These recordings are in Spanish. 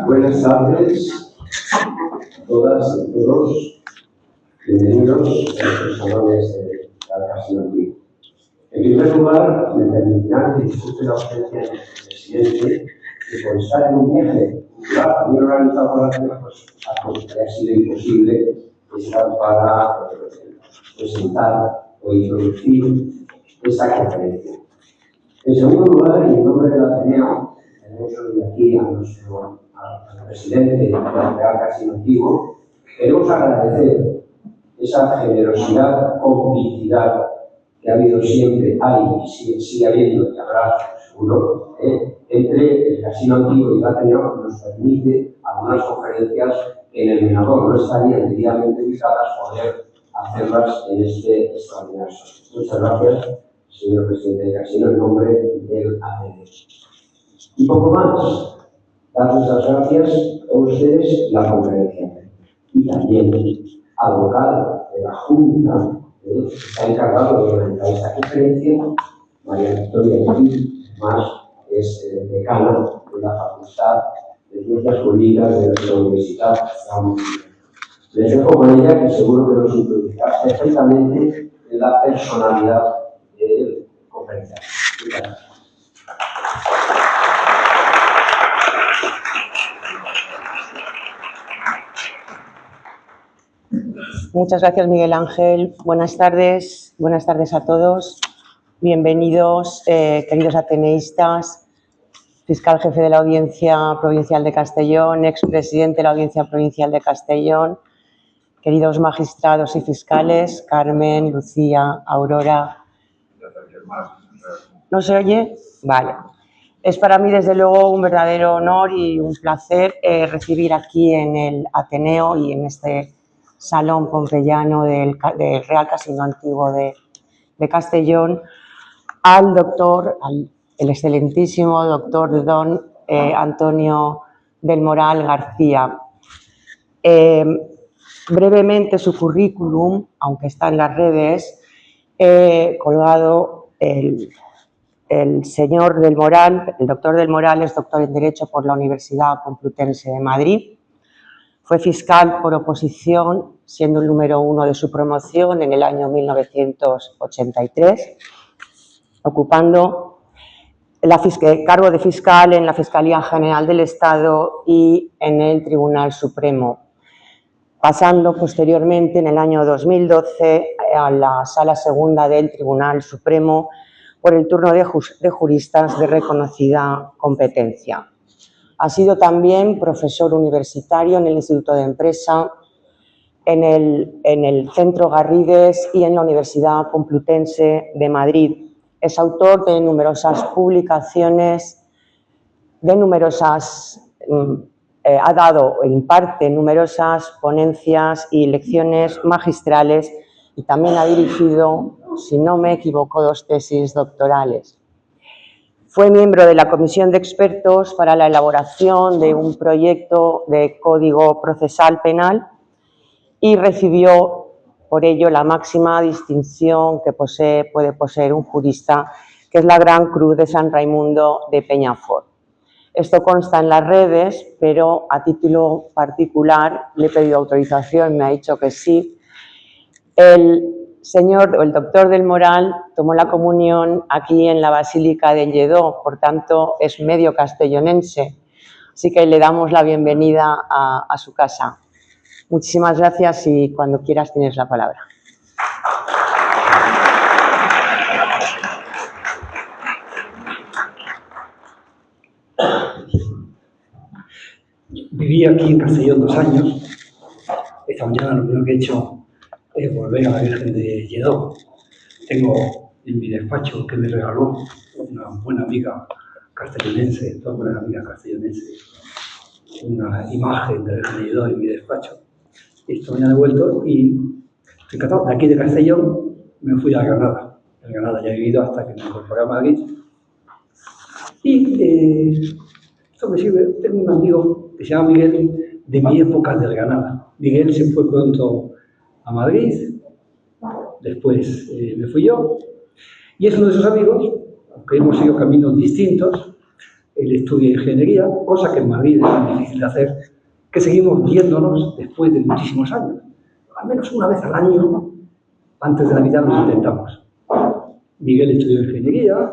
Buenas tardes a todas y a todos. Bienvenidos a los salones de la Casa Antiguo. En primer lugar, me permitirán que disculpe la ausencia del presidente, que por estar en un viaje cultural también organizado por la Ateneo, pues ha sido imposible estar para presentar o introducir esta conferencia. En segundo lugar, y en nombre del Ateneo, tenemos hoy aquí al presidente de la Real Casino Antiguo, queremos agradecer esa generosidad, complicidad que ha habido siempre, hay y sigue habiendo, y habrá seguro, entre el Casino Antiguo y el Ateneo, que nos permite algunas conferencias que en el Menador no estarían debidamente ubicadas, poder hacerlas en este extraordinario. Muchas gracias, señor presidente del Casino, en nombre del Ateneo. Y poco más, darles las gracias a ustedes la conferencia y también al vocal de la Junta que está encargado de organizar esta conferencia, María Victoria Gil, más es decana de la Facultad de Ciencias Jurídicas de nuestra Universidad de Murcia. Les dejo con ella, que seguro que nos introducirá perfectamente en la personalidad del conferenciante. Muchas gracias. Muchas gracias, Miguel Ángel. Buenas tardes a todos. Bienvenidos, queridos ateneístas, fiscal jefe de la Audiencia Provincial de Castellón, expresidente de la Audiencia Provincial de Castellón, queridos magistrados y fiscales, Carmen, Lucía, Aurora. ¿No se oye? Vale. Es para mí, desde luego, un verdadero honor y un placer recibir aquí en el Ateneo y en este Salón Pompeyano del Real Casino Antiguo de Castellón al doctor, el excelentísimo doctor don Antonio del Moral García. Brevemente su currículum, aunque está en las redes, colgado el señor del Moral, el doctor del Moral es doctor en Derecho por la Universidad Complutense de Madrid. Fue fiscal por oposición, siendo el número 1 de su promoción en el año 1983, ocupando el cargo de fiscal en la Fiscalía General del Estado y en el Tribunal Supremo, pasando posteriormente en el año 2012 a la Sala Segunda del Tribunal Supremo por el turno de juristas de reconocida competencia. Ha sido también profesor universitario en el Instituto de Empresa, en el Centro Garrigues y en la Universidad Complutense de Madrid. Es autor de numerosas publicaciones, ha dado e imparte numerosas ponencias y lecciones magistrales y también ha dirigido, si no me equivoco, 2 tesis doctorales. Fue miembro de la Comisión de Expertos para la elaboración de un proyecto de Código Procesal Penal y recibió por ello la máxima distinción que puede poseer un jurista, que es la Gran Cruz de San Raimundo de Peñafort. Esto consta en las redes, pero a título particular le he pedido autorización, me ha dicho que sí. El doctor del Moral tomó la comunión aquí en la Basílica de Lledó, por tanto es medio castellonense, así que le damos la bienvenida a su casa. Muchísimas gracias y cuando quieras tienes la palabra. Viví aquí en Castellón 2 años. Esta mañana lo primero que he hecho es volver a la Virgen de Lledó. Tengo en mi despacho, que me regaló una buena amiga castellonense, dos buenas amigas castellonenses, una imagen de la Virgen de Lledó en mi despacho. Esta mañana he vuelto y estoy encantado. De aquí de Castellón me fui a Granada. En Granada ya he vivido hasta que me incorporé a Madrid. Y esto me sirve. Tengo un amigo que se llama Miguel, de mi época de Granada. Miguel se fue pronto a Madrid, después me fui yo, y es uno de esos amigos, aunque hemos seguido caminos distintos, él estudia ingeniería, cosa que en Madrid es muy difícil de hacer, que seguimos viéndonos después de muchísimos años. Al menos una vez al año, antes de Navidad, lo intentamos. Miguel estudió ingeniería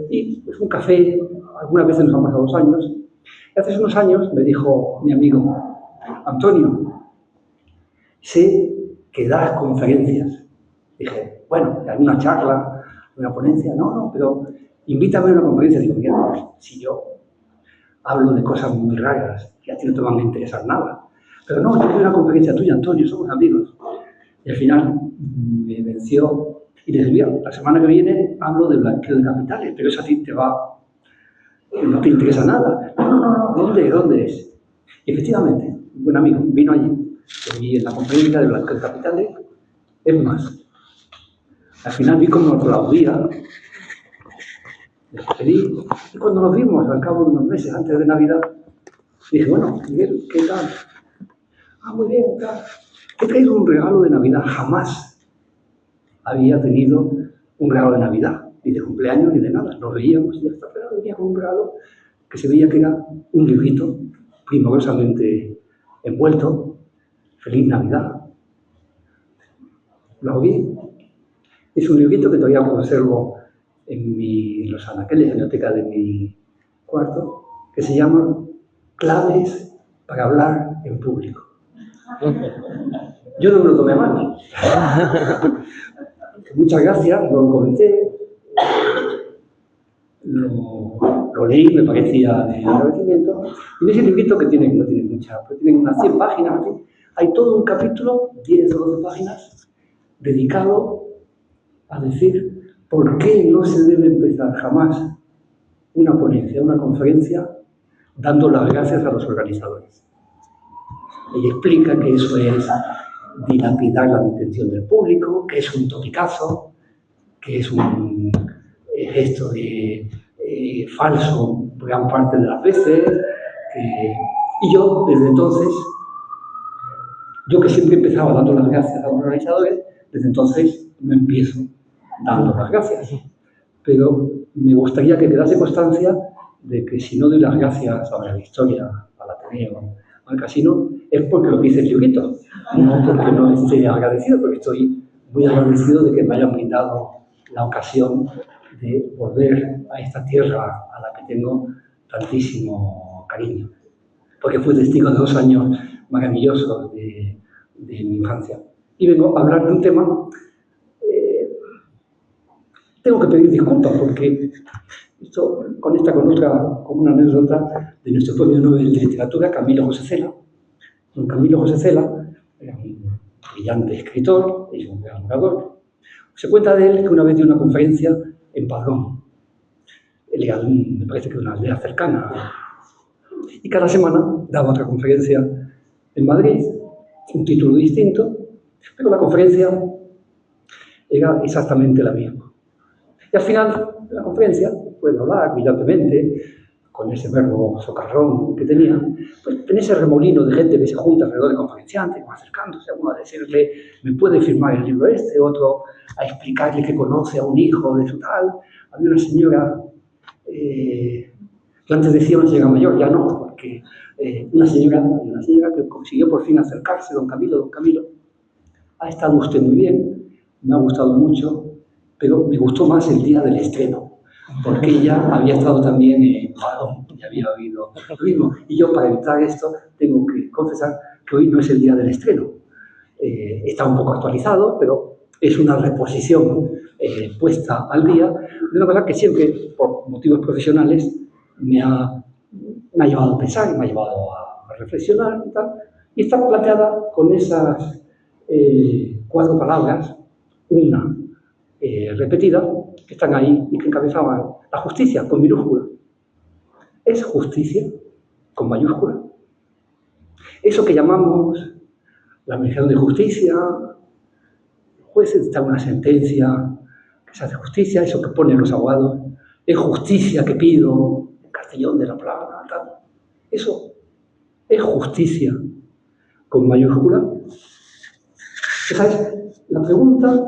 y pues, un café, algunas veces nos han pasado 2 años. Y hace unos años me dijo mi amigo, Antonio, sé que das conferencias. Dije, bueno, hay una charla, una ponencia, no, pero invítame a una conferencia. Digo, mira, si yo hablo de cosas muy raras, que a ti no te van a interesar nada. Pero no, yo quiero una conferencia tuya, Antonio, somos amigos. Y al final me venció y le dije, mira, la semana que viene hablo de blanqueo de capitales, pero eso a ti no te interesa nada. No, ¿dónde es? Y efectivamente, un buen amigo vino allí, y en la conferencia de blanqueo de capitales, es más, al final vi cómo aplaudía, me despedí, y cuando nos vimos al cabo de unos meses antes de Navidad, dije, bueno, Miguel, ¿qué tal? Muy bien, tal. He traído un regalo de Navidad, jamás había tenido un regalo de Navidad, ni de cumpleaños ni de nada, nos veíamos y ya está, pero venía con un regalo que se veía que era un librito primorosamente envuelto, Feliz Navidad. Lo abrí, es un librito que todavía conservo en los anaqueles de la biblioteca de mi cuarto, que se llama Claves para hablar en público. Yo no me lo tomé a mal. Muchas gracias, lo comenté, lo leí, me parecía de agradecimiento. Y en ese librito que no tiene mucha, pero tiene unas 100 páginas, hay todo un capítulo, 10 o 12 páginas, dedicado a decir por qué no se debe empezar jamás una ponencia, una conferencia, dando las gracias a los organizadores. Y explica que eso es dilapidar la atención del público, que es un topicazo, que es un gesto de falso gran parte de las veces. Y yo, desde entonces, yo que siempre empezaba dando las gracias a los organizadores, desde entonces no empiezo dando las gracias. Pero me gustaría que quedase constancia de que si no doy las gracias a la historia, al Ateneo, al casino, es porque lo que hice el librito, no porque no esté agradecido, porque estoy muy agradecido de que me hayan brindado la ocasión de volver a esta tierra a la que tengo tantísimo cariño, porque fui testigo de 2 años maravillosos de mi infancia. Y vengo a hablar de un tema, tengo que pedir disculpas porque esto conecta con una anécdota de nuestro premio Nobel de Literatura, Camilo José Cela. Don Camilo José Cela era un brillante escritor y un gran orador. Se cuenta de él que una vez dio una conferencia en Padrón. Él era, me parece que de una aldea cercana. Y cada semana daba otra conferencia en Madrid, un título distinto, pero la conferencia era exactamente la misma. Y al final de la conferencia, después de hablar brillantemente, con ese verbo socarrón que tenía, pues tenía ese remolino de gente que se junta alrededor del conferenciante, acercándose, uno a decirle, ¿me puede firmar el libro este? Otro a explicarle que conoce a un hijo de su tal. Había una señora, yo antes decía una señora mayor, ya no, porque una señora que consiguió por fin acercarse, don Camilo, ha estado usted muy bien, me ha gustado mucho, pero me gustó más el día del estreno, porque ella había estado también en Padrón y había oído lo mismo. Y yo, para evitar esto, tengo que confesar que hoy no es el día del estreno. Está un poco actualizado, pero es una reposición puesta al día de una cosa que siempre, por motivos profesionales, me ha llevado a pensar, me ha llevado a reflexionar y tal. Y está planteada con esas 4 palabras, una repetida, que están ahí y que encabezaban la justicia con minúscula. ¿Es justicia con mayúscula? Eso que llamamos la administración de justicia, jueces dictan una sentencia que se hace justicia, eso que ponen los abogados, es justicia que pido, en Castellón de la Plana, tal. Eso es justicia con mayúscula. Esa es la pregunta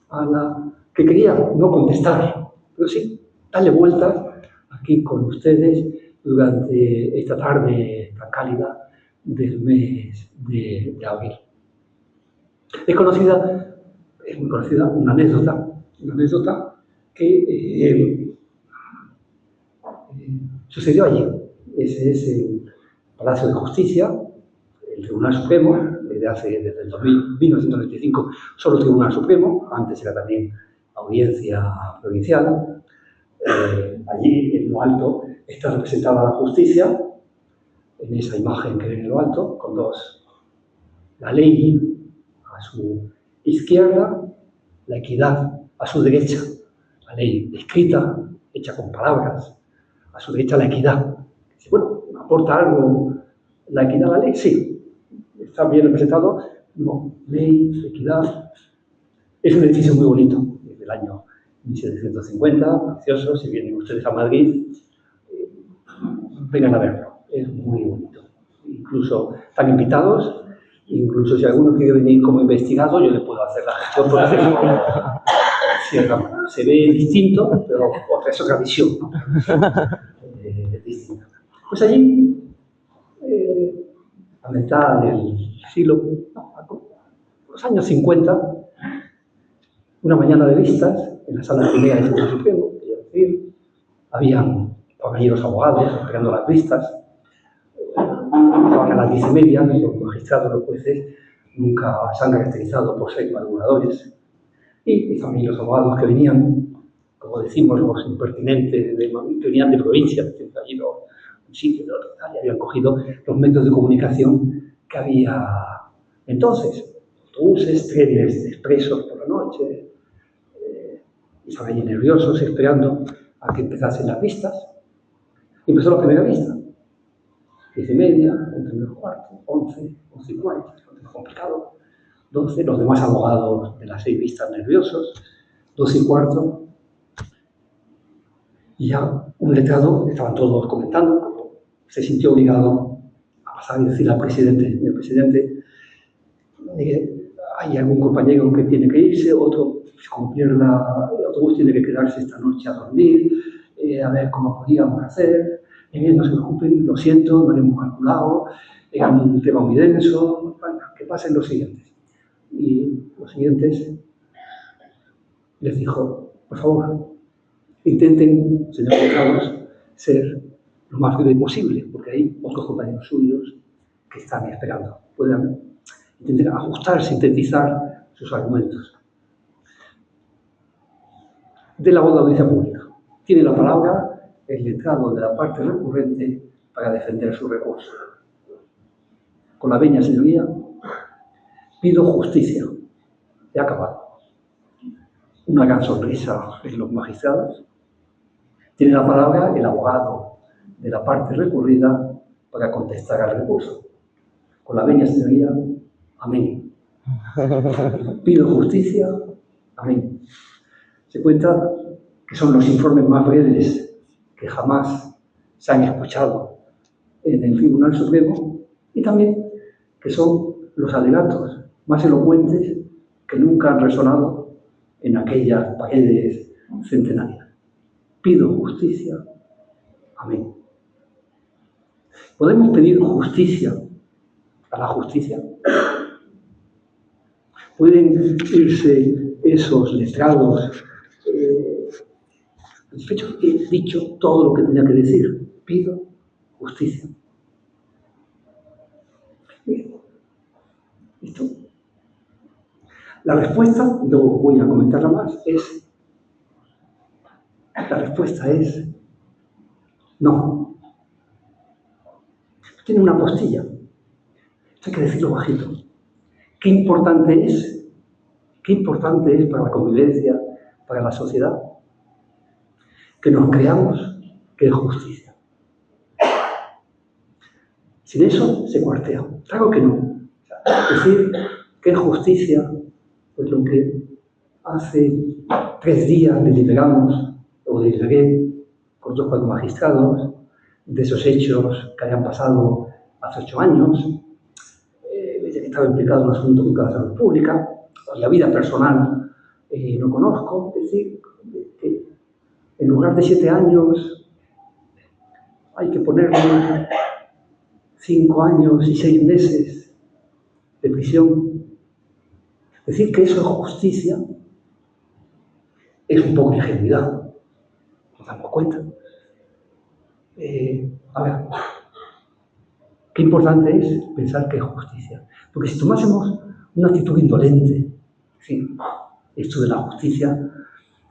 a la que quería no contestar, pero sí darle vuelta a aquí con ustedes durante esta tarde tan cálida del mes de abril. Es muy conocida una anécdota que sucedió allí. Ese es el Palacio de Justicia, el Tribunal Supremo, desde el 1995 solo Tribunal Supremo, antes era también Audiencia Provincial. Allí, en lo alto, está representada la justicia, en esa imagen que ven en lo alto, con dos: la ley a su izquierda, la equidad a su derecha. La ley escrita, hecha con palabras, a su derecha la equidad. Bueno, ¿aporta algo la equidad a la ley? Sí. ¿Está bien representado? No. Ley, equidad. Es un edificio muy bonito, desde el año 1750, precioso. Si vienen ustedes a Madrid, vengan a verlo. Es muy bonito. Incluso están invitados. Incluso si alguno quiere venir como investigado, yo le puedo hacer la gestión por ejemplo. Se ve distinto, pero es otra visión, ¿no? Distinta. Pues allí, a mitad del siglo, los años 50, una mañana de vistas, en la sala primera del Tribunal Supremo, habían compañeros abogados esperando las vistas. Estaban a las 10:30, los magistrados, los jueces, nunca se han caracterizado por ser malhumoradores. Y también los abogados que venían, como decimos, los impertinentes, que venían de provincia, que han ido a un sitio de otro, y habían cogido los medios de comunicación que había entonces: autobuses, trenes expresos por la noche, y estaban allí nerviosos esperando a que empezasen las vistas. Y empezó la primera vista. 10:30, 11:15, 11, 11:40, es complicado. 12, los demás abogados de las 6 vistas nerviosos. 12:15, y ya un letrado, estaban todos comentando, se sintió obligado a pasar y decirle al presidente: señor presidente, hay algún compañero que tiene que irse, otro como pierda el autobús tiene que quedarse esta noche a dormir, a ver cómo podíamos hacer. No se preocupen, lo siento, no lo hemos calculado, era un tema muy denso, bueno, que pasen los siguientes. Y los siguientes les dijo: por favor, intenten, señores letrados, ser lo más breve posible, porque hay otros compañeros suyos que están esperando. Puedan intentar ajustar, sintetizar sus argumentos. De la voz de audiencia pública. Tiene la palabra el letrado de la parte recurrente para defender su recurso. Con la venia, señoría, pido justicia. He acabado. Una gran sonrisa en los magistrados. Tiene la palabra el abogado de la parte recurrida para contestar al recurso. Con la venia, señoría, amén. Pido justicia, amén. Se cuenta que son los informes más breves que jamás se han escuchado en el Tribunal Supremo, y también que son los alegatos más elocuentes que nunca han resonado en aquellas paredes centenarias. Pido justicia, amén. ¿Podemos pedir justicia a la justicia? ¿Pueden irse esos letrados satisfechos? He dicho todo lo que tenía que decir. Pido justicia. Bien. ¿Listo? La respuesta, luego voy a comentarla más, la respuesta es no. Tiene una postilla. Esto hay que decirlo bajito. ¿Qué importante es para la convivencia, para la sociedad? Que nos creamos que es justicia. Sin eso se cuartea. Claro que no. Decir que es justicia, pues lo que hace 3 días deliberamos, o deliberé con 2 o 4 magistrados, de esos hechos que habían pasado hace 8 años, desde que estaba implicado en un asunto con cada salud pública, cuya vida personal no conozco. Es decir, que en lugar de 7 años hay que ponerle 5 años y 6 meses de prisión. Decir que eso es justicia es un poco ingenuidad, nos damos cuenta. A ver, qué importante es pensar que es justicia. Porque si tomásemos una actitud indolente, es decir, esto de la justicia,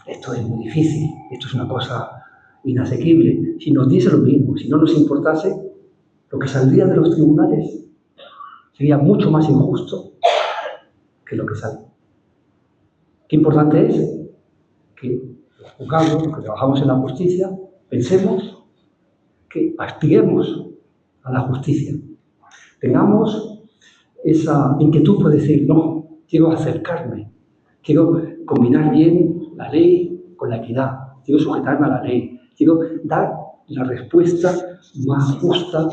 esto es muy difícil, esto es una cosa inasequible, si nos diese lo mismo, si no nos importase, lo que saldría de los tribunales sería mucho más injusto que lo que sale. Qué importante es que los juzgados, los que trabajamos en la justicia, pensemos que aspiremos a la justicia. Tengamos esa inquietud por decir, no, quiero acercarme, quiero combinar bien la ley con la equidad, quiero sujetarme a la ley, quiero dar la respuesta más justa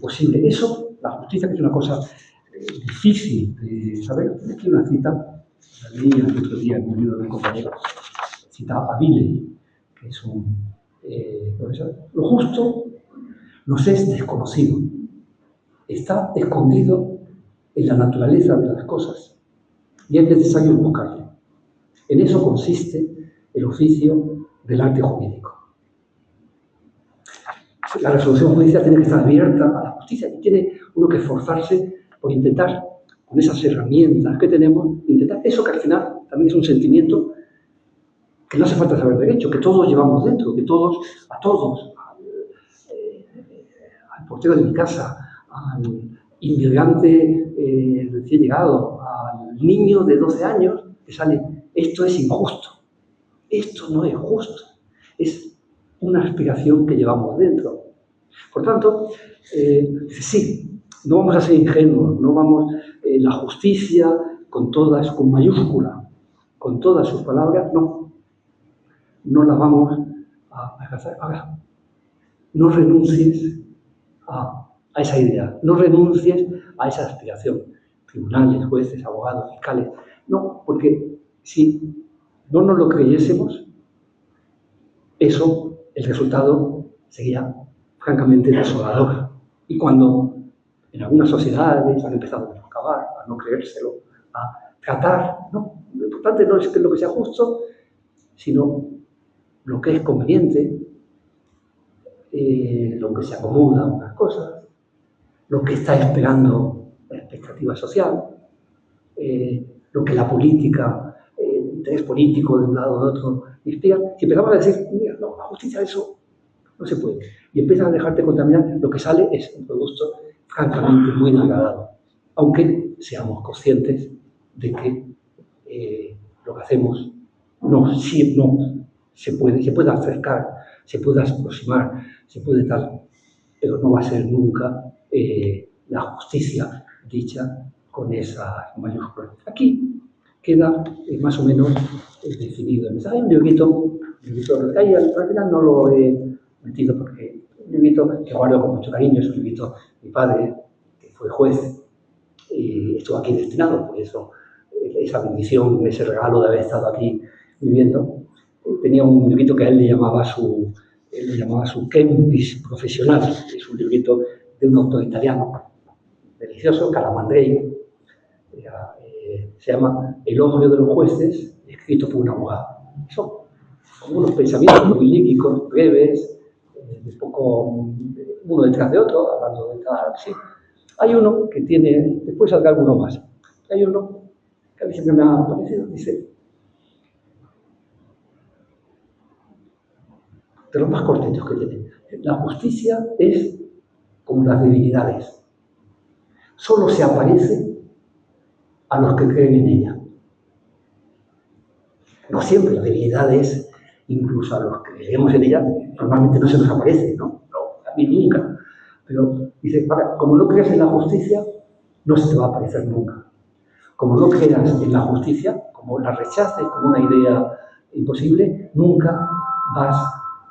posible. Eso, la justicia, que es una cosa difícil de saber. Aquí una cita, la leí el otro día en un libro de un compañero, cita a Billey, que es un profesor. Lo justo nos es desconocido, está escondido en la naturaleza de las cosas y es necesario buscarlo. En eso consiste el oficio del arte jurídico. La resolución judicial tiene que estar abierta a la justicia y tiene uno que esforzarse por intentar, con esas herramientas que tenemos, intentar eso que al final también es un sentimiento que no hace falta saber derecho, que todos llevamos dentro, que todos, al portero de mi casa, al inmigrante recién llegado, al niño de 12 años que sale, esto es injusto, esto no es justo, es una aspiración que llevamos dentro. Por tanto, sí, no vamos a ser ingenuos, no vamos, la justicia con mayúscula, con todas sus palabras, no las vamos a alcanzar. Ahora, no renuncies a esa idea, no renuncies a esa aspiración. Tribunales, jueces, abogados, fiscales, no, porque si no nos lo creyésemos, eso, el resultado sería francamente desolador. Y cuando en algunas sociedades han empezado a acabar, a no creérselo, a tratar, no, lo importante no es que lo que sea justo, sino lo que es conveniente, lo que se acomoda a unas cosas, lo que está esperando la expectativa social, lo que la política, el interés político de un lado o de otro inspira. Si empezamos a decir, mira, no, la justicia, eso no se puede, y empiezas a dejarte contaminar, lo que sale es un producto francamente muy degradado, aunque seamos conscientes de que lo que hacemos no se puede acercar, se puede aproximar, se puede tal, pero no va a ser nunca la justicia dicha con esas mayúsculas. Aquí queda más o menos definido. Hay un librito que al final no lo he metido porque es un librito que guardo con mucho cariño, es un librito de mi padre, que fue juez, y estuvo aquí destinado, por eso esa bendición, ese regalo de haber estado aquí viviendo. Tenía un librito que a él le llamaba su Kempis profesional, es un librito de un autor italiano, delicioso, Calamandrei, se llama Elogio de los jueces, escrito por un abogado. Son unos pensamientos muy líquicos, breves, de poco, uno detrás de otro, hablando de cada... Sí. Hay uno que tiene, después saldrá alguno más, hay uno que a mí siempre me ha parecido, dice, de los más cortitos que tiene, la justicia es como las divinidades, solo se aparece a los que creen en ella. No siempre las divinidades, incluso a los que creemos en ella, normalmente no se nos aparece, ¿no? No, a mí nunca. Pero dice, como no creas en la justicia, no se te va a aparecer nunca. Como no creas en la justicia, como la rechaces como una idea imposible, nunca vas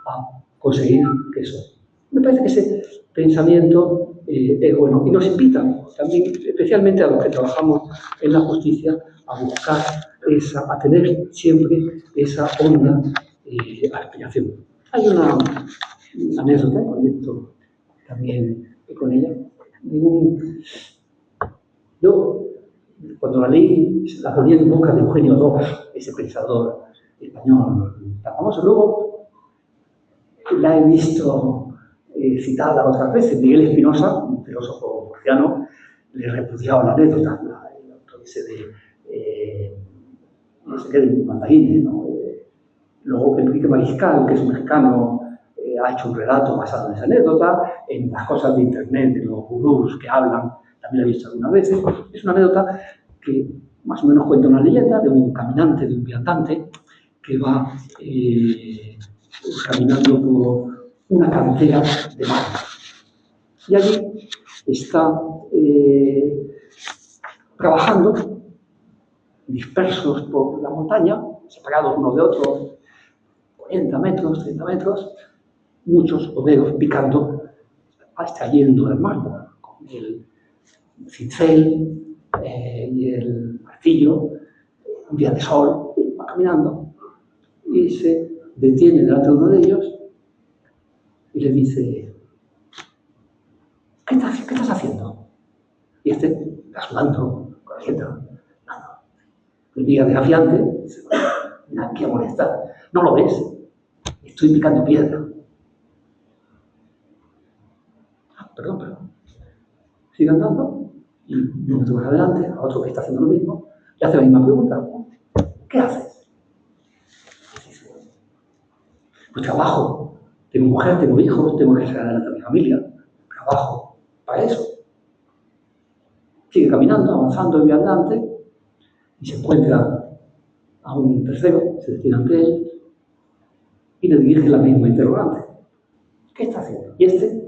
a conseguir eso. Me parece que ese pensamiento es bueno y nos invita también, especialmente a los que trabajamos en la justicia, a buscar a tener siempre esa honda aspiración. Hay una una anécdota, conecto también con ella. Yo, cuando la leí, la ponía en boca de Eugenio II, ese pensador español tan famoso. Luego la he visto citada otras veces. Miguel Espinosa, un filósofo murciano, le repudiaba la anécdota, el autor ese de no sé qué, de Mandarines, ¿no? Luego Enrique Mariscal, que es un mexicano, ha hecho un relato basado en esa anécdota, en las cosas de internet, de los gurús que hablan, también la he visto algunas veces. Es una anécdota que más o menos cuenta una leyenda de un caminante, de un viandante, que va caminando por una cantera de mármol. Y allí está trabajando, dispersos por la montaña, separados unos de otros, 40 metros, 30 metros, muchos obreros picando, extrayendo el mármol con el cincel y el martillo. Un día de sol, va caminando y se detiene delante de uno de ellos y le dice: ¿Qué estás haciendo? Y este está sudando con la gente. Nada. El día desafiante dice: me aquí a molestar. ¿No lo ves? Estoy picando piedra. Perdón. Sigue andando y un minuto más adelante, a otro que está haciendo lo mismo, le hace la misma pregunta: ¿qué haces? Pues trabajo. Tengo mujer, tengo hijos, tengo que sacar adelante a mi familia. Trabajo para eso. Sigue caminando, avanzando y viandante, y se encuentra a un tercero, se detiene ante él y le dirige la misma interrogante: ¿qué está haciendo? Y este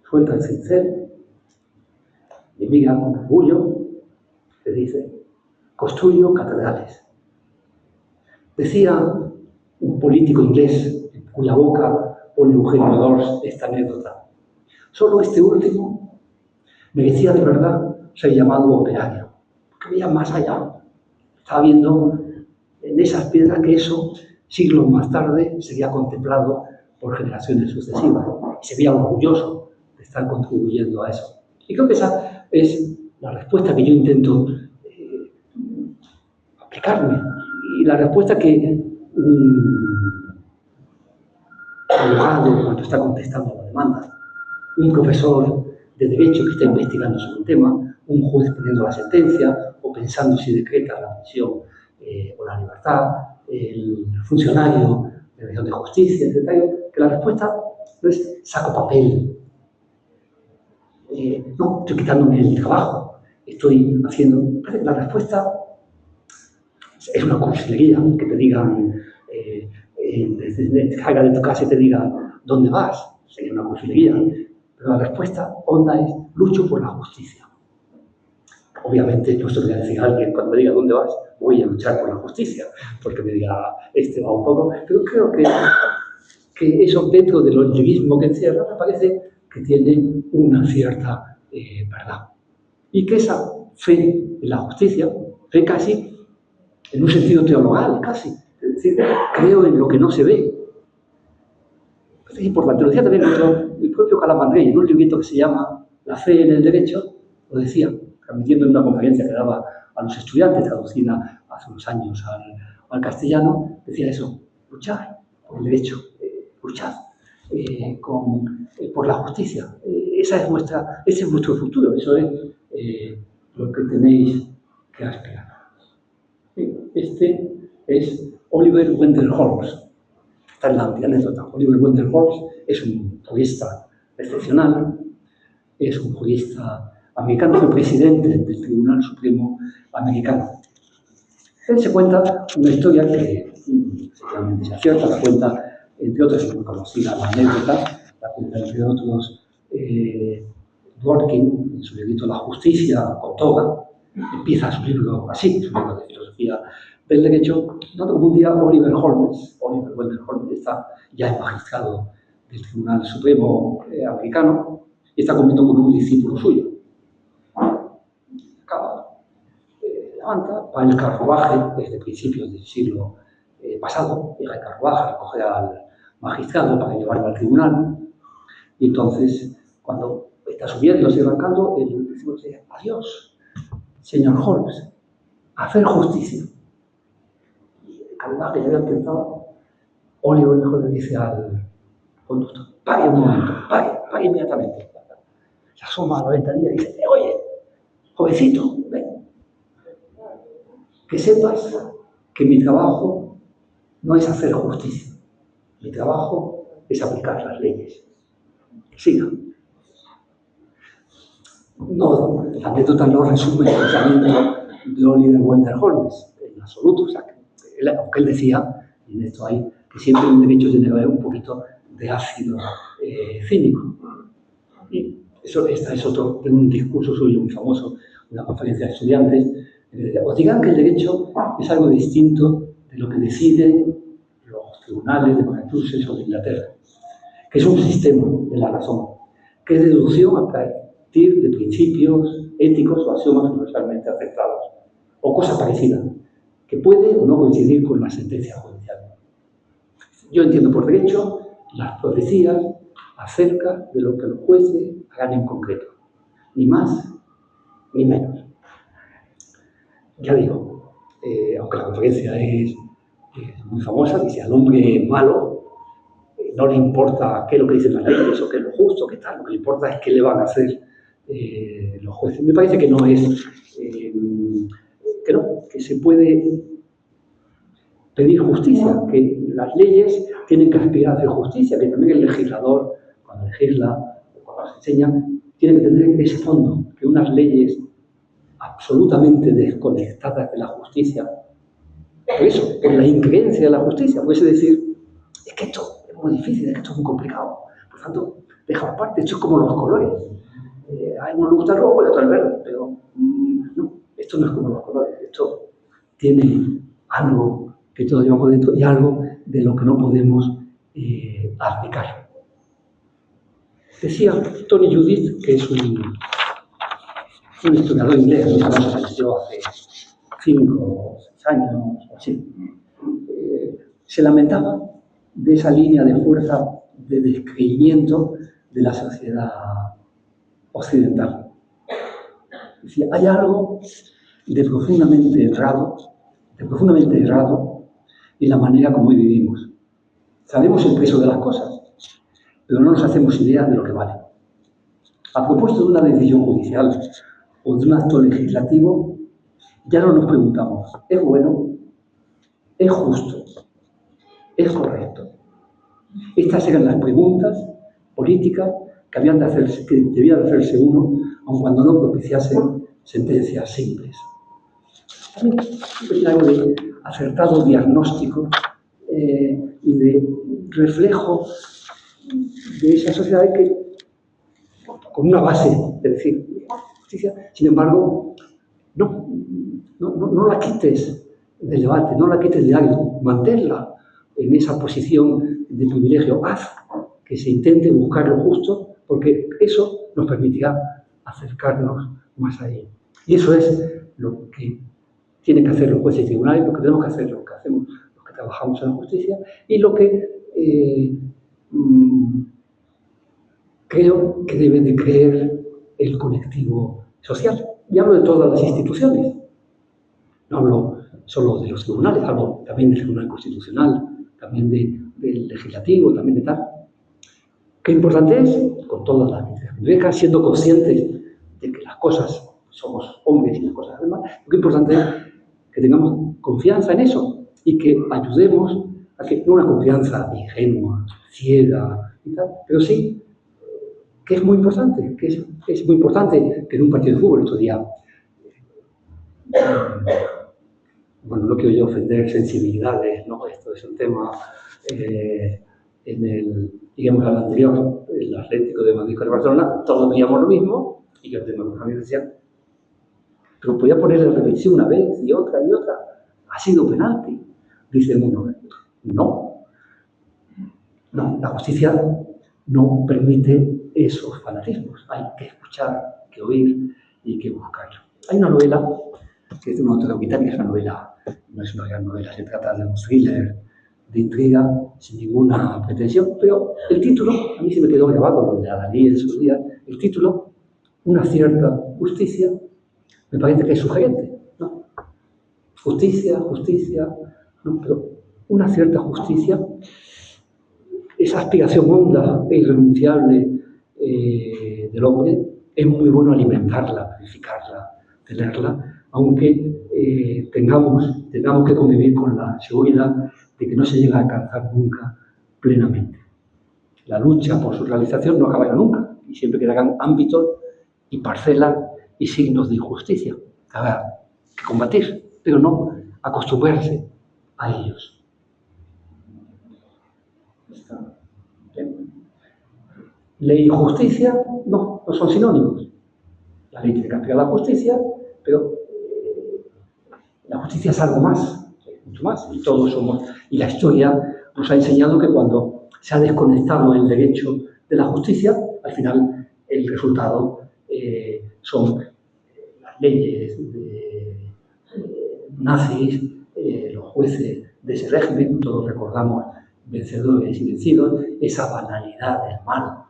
suelta el cincel, le mira con orgullo, le dice: construyo catedrales. Decía un político inglés, en cuya boca pone Eugenio II esta anécdota: solo este último merecía de verdad ser llamado operario, porque veía más allá. Estaba viendo en esas piedras que eso, siglos más tarde, sería contemplado por generaciones sucesivas. Y se veía orgulloso de estar contribuyendo a eso. Y creo que esa es la respuesta que yo intento aplicarme. Y la respuesta que un abogado, cuando está contestando a la demanda, un profesor de derecho que está investigando sobre un tema, un juez poniendo la sentencia o pensando si decreta la prisión o la libertad, el funcionario de región de justicia, etc., que la respuesta no es saco papel, no, estoy quitándome el trabajo, estoy haciendo... La respuesta es una cursilería, que te digan, te salga de tu casa y te digan ¿dónde vas? Sería una cursilería. Pero la respuesta honda es: lucho por la justicia. Obviamente, yo se lo voy a decir a alguien cuando me diga ¿dónde vas? Voy a luchar por la justicia, porque me diga, este va un poco. Pero creo que eso, dentro del longevismo que encierra, me parece que tiene una cierta verdad. Y que esa fe en la justicia, fe casi en un sentido teologal, casi, es decir, creo en lo que no se ve. Es importante, lo decía también el propio Calamandrei, en un librito que se llama La fe en el derecho, lo decía, transmitiendo en una conferencia que daba a los estudiantes, traducida hace unos años al castellano, decía eso: luchar por el derecho, luchar por la justicia. Ese es vuestro futuro, eso es lo que tenéis que aspirar. Este es Oliver Wendell Holmes. Está en la anécdota. Oliver Wendell Holmes es un jurista excepcional, es un jurista americano, fue presidente del Tribunal Supremo americano. Él se cuenta una historia que realmente se acierta, la cuenta, entre otros, es muy conocida la anécdota, la cuenta entre otros Dworkin, en su librito La justicia con toga. Empieza su libro así, su libro de filosofía del derecho, notando como un día Oliver Wendell Holmes, está ya es magistrado del Tribunal Supremo americano y está comiendo con un discípulo suyo. Levanta, va el carruaje desde principios del siglo pasado, llega el carruaje a recoger magistrado para llevarlo al tribunal. Y entonces, cuando está subiendo, se arrancando, el discípulo dice: adiós, señor Holmes, hacer justicia. Y el carruaje que había intentado, Oliver mejor le dice al conductor: pague un momento, pague inmediatamente. Se asoma a la ventanilla y dice: oye, jovencito, ven, que sepas que mi trabajo no es hacer justicia, mi trabajo es aplicar las leyes. Siga. No, la anécdota no resume el pensamiento de Oliver Wendell Holmes, en absoluto. O sea, aunque él decía, y en esto hay, que siempre un derecho tiene que haber un poquito de ácido cínico. Y eso, esta es otro, de un discurso suyo muy famoso, una conferencia de estudiantes. Os digan que el derecho es algo distinto de lo que deciden los tribunales de Massachusetts o de Inglaterra, que es un sistema de la razón, que es deducción a partir de principios éticos o axiomas universalmente aceptados, o cosa parecida, que puede o no coincidir con la sentencia judicial. Yo entiendo por derecho las profecías acerca de lo que los jueces hagan en concreto, ni más ni menos. Ya digo, aunque la conferencia es muy famosa, dice: al hombre malo no le importa qué es lo que dicen las leyes o qué es lo justo, qué tal, lo que le importa es qué le van a hacer los jueces. Me parece que no es, que se puede pedir justicia, que las leyes tienen que aspirar a hacer justicia, que también el legislador, cuando legisla o cuando se enseña, tiene que tener ese fondo, que unas leyes absolutamente desconectadas de la justicia, por eso, por la increencia de la justicia, puede decir: es que esto es muy difícil, es que esto es muy complicado, por tanto, deja aparte, esto es como los colores. A uno le gusta el rojo y a otro el verde, pero no, esto no es como los colores, esto tiene algo que todos llevamos dentro y algo de lo que no podemos abdicar. Decía Tony Judith, que es un historiador inglés, que falleció hace 5 o 6 años o así, se lamentaba de esa línea de fuerza de descreimiento de la sociedad occidental. Decía: hay algo de profundamente errado en la manera como hoy vivimos. Sabemos el peso de las cosas, pero no nos hacemos idea de lo que vale. A propósito de una decisión judicial o de un acto legislativo, ya no nos preguntamos: ¿es bueno? ¿Es justo? ¿Es correcto? Estas eran las preguntas políticas que debía de hacerse uno, aun cuando no propiciase sentencias simples. También hay algo de acertado diagnóstico y de reflejo de esa sociedad que, con una base, es decir, justicia, sin embargo, no la quites del debate, no la quites de algo, manténla en esa posición de privilegio. Haz que se intente buscar lo justo, porque eso nos permitirá acercarnos más a ello. Y eso es lo que tienen que hacer los jueces y tribunales, lo que tenemos que hacer, lo que hacemos los que trabajamos en la justicia, y lo que creo que debe de creer el colectivo social. Y hablo de todas las instituciones. No hablo solo de los tribunales, hablo también del Tribunal Constitucional, también del Legislativo, también de tal. Qué importante es, con todas las bibliotecas, siendo conscientes de que las cosas, somos hombres y las cosas demás, qué importante es que tengamos confianza en eso y que ayudemos a que, no una confianza ingenua, ciega y tal, pero sí que es muy importante, es muy importante que en un partido de fútbol otro día, bueno, no quiero yo ofender sensibilidades, ¿no? Esto es un tema en el, digamos, al anterior, el Atlético de Madrid con el Barcelona, todos veíamos lo mismo, y yo tengo los amigos decían, pero podía poner la repetición una vez y otra, ha sido penalti, dice uno. No, la justicia no permite esos fanatismos, hay que escuchar, que oír y que buscarlo. Hay una novela, que es de una autora británica, es una novela, no es una gran novela, se trata de un thriller de intriga, sin ninguna pretensión, pero el título, a mí se me quedó grabado, lo de Adalí en sus días, el título, Una cierta justicia, me parece que es sugerente, ¿no? Justicia, justicia, ¿no? Pero una cierta justicia, esa aspiración honda e irrenunciable del hombre, es muy bueno alimentarla, purificarla, tenerla, aunque tengamos que convivir con la seguridad de que no se llega a alcanzar nunca plenamente. La lucha por su realización no acabará nunca y siempre quedarán ámbitos y parcelas y signos de injusticia que habrá que combatir, pero no acostumbrarse a ellos. Ley y justicia no son sinónimos. La ley tiene que aplicar la justicia, pero la justicia es algo más, mucho más, y todos somos. Y la historia nos ha enseñado que cuando se ha desconectado el derecho de la justicia, al final el resultado son las leyes nazis, los jueces de ese régimen, todos recordamos vencedores y vencidos, esa banalidad del mal,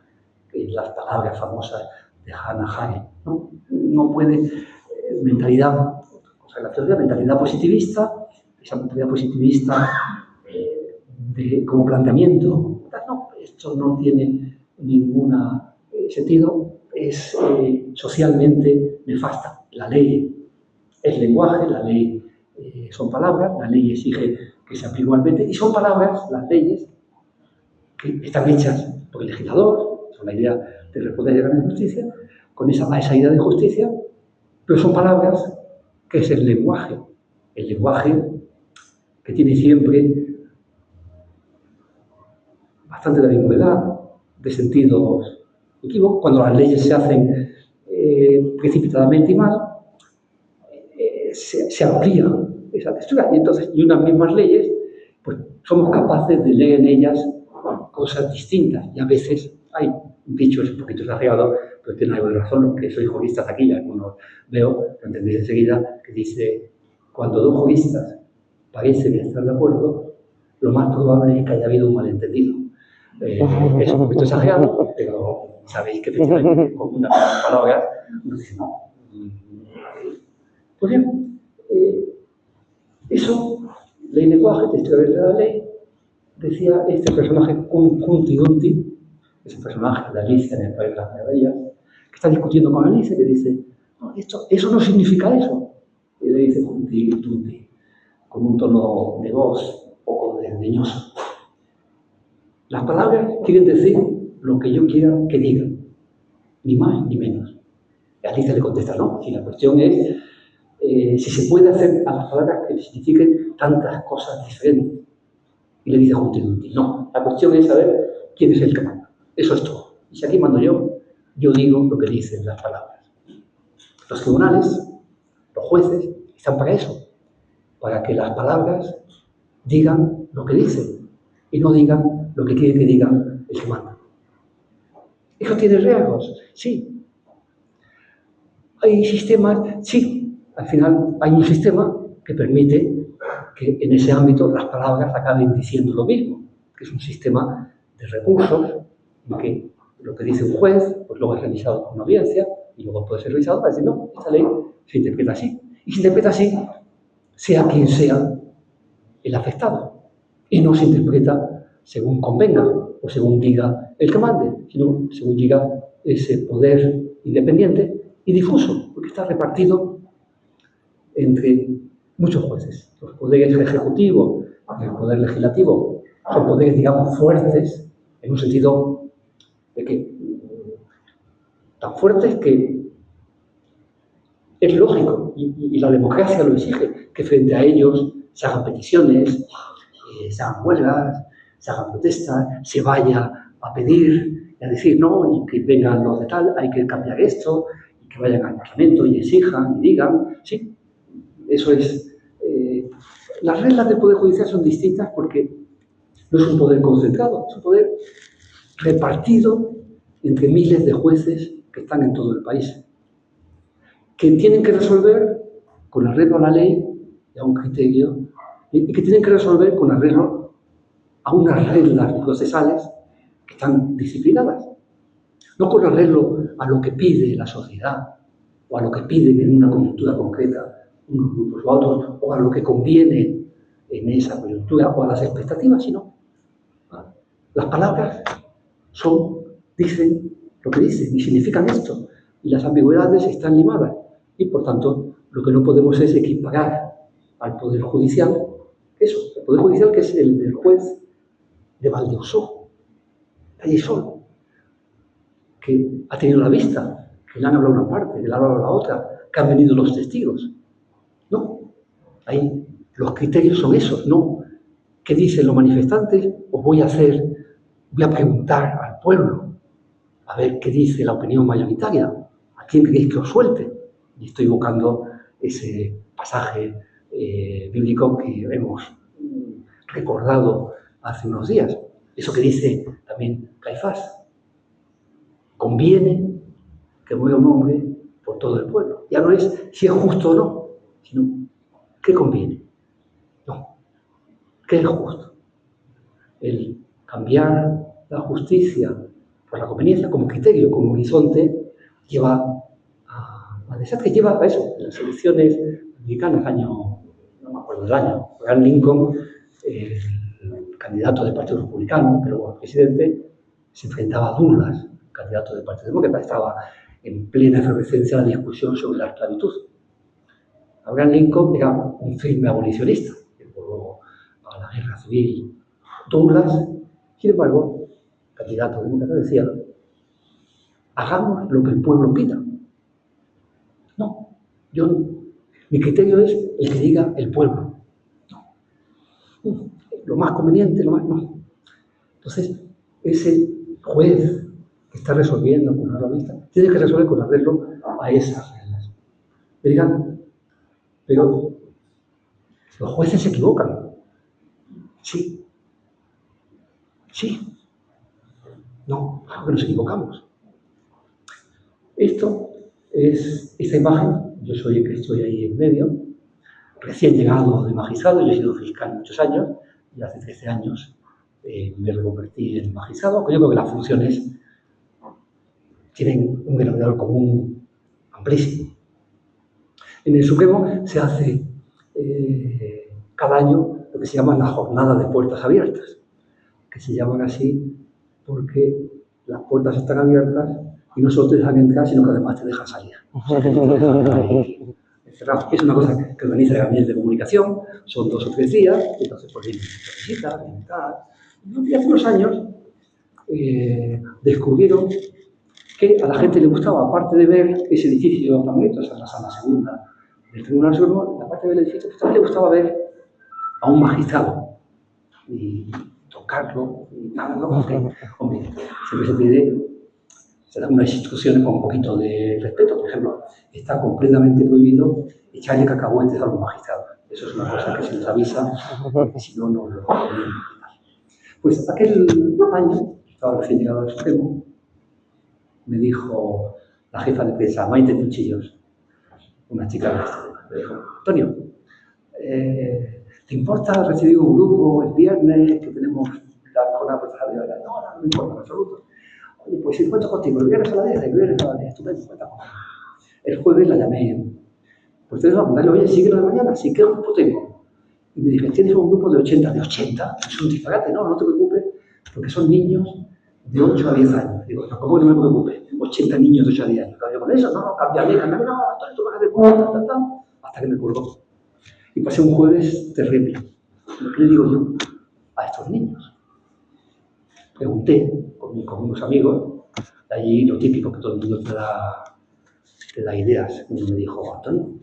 que las palabras famosas de Hannah Arendt, no puede, mentalidad positivista, esa mentalidad positivista como planteamiento, no, esto no tiene ningún sentido, es socialmente nefasta. La ley es lenguaje, la ley son palabras, la ley exige que se aplique igualmente, y son palabras, las leyes, que están hechas por el legislador, con la idea de responder a la justicia, con esa idea de justicia, pero son palabras que es el lenguaje que tiene siempre bastante de ambigüedad, de sentidos equívocos. Cuando las leyes se hacen precipitadamente y mal, se amplía esa textura. Y entonces, y unas mismas leyes, pues somos capaces de leer en ellas cosas distintas. Y a veces hay un dicho, es un poquito exagerado, pero tiene algo de razón, lo que soy jurista hasta aquí, algunos veo, lo entendéis enseguida, que dice, cuando dos juristas parecen estar de acuerdo, lo más probable es que haya habido un malentendido. Es un poquito exagerado, pero sabéis que efectivamente con unas palabras uno dice, no. Pues bien, eso, ley lenguaje, textura de la ley, decía este personaje Humpty Dumpty, ese personaje de Alicia en el País de las Maravillas, que está discutiendo con Alicia, que dice, no, eso no significa eso. Y le dice Humpty Dumpty, con un tono de voz un poco desdeñoso. Las palabras quieren decir lo que yo quiera que digan, ni más ni menos. Y Alicia le contesta, no, si la cuestión es si se puede hacer a las palabras que signifiquen tantas cosas diferentes. Y le dice a Humpty Dumpty, no, la cuestión es saber quién es el que manda. Eso es todo. Y si aquí mando yo digo lo que dicen las palabras. Los tribunales, los jueces, están para eso, para que las palabras digan lo que dicen y no digan lo que quiere que digan el que manda. ¿Eso tiene riesgos? Sí. ¿Hay sistemas? Sí. Al final hay un sistema que permite que en ese ámbito las palabras acaben diciendo lo mismo, que es un sistema de recursos en que lo que dice un juez, pues luego es revisado por una audiencia y luego puede ser revisado para decir, no, esta ley se interpreta así. Y se interpreta así, sea quien sea el afectado. Y no se interpreta según convenga o según diga el que mande, sino según diga ese poder independiente y difuso, porque está repartido entre muchos jueces. Los poderes ejecutivo y el poder legislativo son poderes, digamos, fuertes, en un sentido de que tan fuertes que es lógico, y la democracia lo exige, que frente a ellos se hagan peticiones, se hagan huelgas, se hagan protestas, se vaya a pedir y a decir no, y que vengan los de tal, hay que cambiar esto, y que vayan al Parlamento y exijan y digan, sí. Eso es. Las reglas del Poder Judicial son distintas porque no es un poder concentrado, es un poder repartido entre miles de jueces que están en todo el país, que tienen que resolver con arreglo a la ley y a un criterio, y que tienen que resolver con arreglo a unas reglas procesales que están disciplinadas, no con arreglo a lo que pide la sociedad o a lo que piden en una coyuntura concreta unos grupos u otros, o a lo que conviene en esa coyuntura o a las expectativas, sino las palabras dicen lo que dicen y significan esto, y las ambigüedades están limadas, y por tanto lo que no podemos es equiparar al Poder Judicial, eso, el Poder Judicial que es el del juez de Valdeusó, allí solo, que ha tenido la vista, que le han hablado una parte, que le han hablado la otra, que han venido los testigos. No, ahí los criterios son esos, no. ¿Qué dicen los manifestantes? Os voy a preguntar al pueblo, a ver qué dice la opinión mayoritaria, a quién queréis que os suelte. Y estoy evocando ese pasaje bíblico que hemos recordado hace unos días. Eso que dice también Caifás. Conviene que muera un hombre por todo el pueblo. Ya no es si es justo o no, sino ¿qué conviene? No. ¿Qué es justo? El cambiar la justicia por la conveniencia como criterio, como horizonte, lleva a desastre, lleva a eso. En las elecciones americanas, no me acuerdo del año, Abraham Lincoln, el candidato del Partido Republicano, pero bueno, presidente, se enfrentaba a Douglas, candidato del Partido Demócrata, estaba en plena efervescencia la discusión sobre la esclavitud. Abraham Lincoln era un firme abolicionista, que luego a la guerra civil. Douglas, sin embargo, candidato demócrata, decía: hagamos lo que el pueblo pida. No, mi criterio es el que diga el pueblo. No, lo más conveniente, no. Entonces, ese juez que está resolviendo con una vista tiene que resolver con arreglo a esas reglas. Me digan, pero los jueces se equivocan. Sí. No, claro que nos equivocamos. Esta imagen, yo soy el que estoy ahí en medio, recién llegado de magistrado, yo he sido fiscal muchos años, y hace 13 años me reconvertí en magistrado, aunque yo creo que las funciones tienen un denominador común amplísimo. En el Supremo se hace cada año lo que se llama la jornada de puertas abiertas, que se llaman así porque las puertas están abiertas y no solo te dejan entrar, sino que además te dejan salir. Es una cosa que organiza el Gabinete de Comunicación, son 2 o 3 días, entonces pues vienen visitas, y hace unos años descubrieron que a la gente le gustaba, aparte de ver ese edificio tan bonito, esa es la sala segunda del Tribunal Supremo, aparte del edificio, pues también le gustaba ver a un magistrado y tocarlo y tal, ¿no? Hombre, siempre se pide, se dan unas instrucciones con un poquito de respeto. Por ejemplo, está completamente prohibido echarle cacahuetes a los magistrados. Eso es una cosa que se les avisa, porque si no, no lo podrían. Pues aquel año, estaba recién llegado al Supremo, me dijo la jefa de prensa, Maite Cuchillos, una chica de este tema, me dijo: Antonio, ¿te importa recibir un grupo el viernes que tenemos la jornada profesional? No me importa en absoluto. Oye, pues si cuento contigo, el viernes a la 10, estupendo, cuenta conmigo. El jueves la llamé, pues ustedes van a mandarle: oye, síguelo de mañana, sí, ¿qué grupo tengo? Y me dije: tienes un grupo de 80, es un disparate, no te preocupes, porque son niños de 8 a 10 años. Digo, no, ¿cómo que no me preocupes? 80 niños de 8 a 10 años. Yo con eso, no, cámbiame, no, Antonio, tú vas a hacer hasta que me colgó. Y pasé un jueves terrible. ¿Qué le digo yo a estos niños? Pregunté con unos amigos, de allí lo típico que todo el mundo te da ideas. Uno me dijo: Antonio,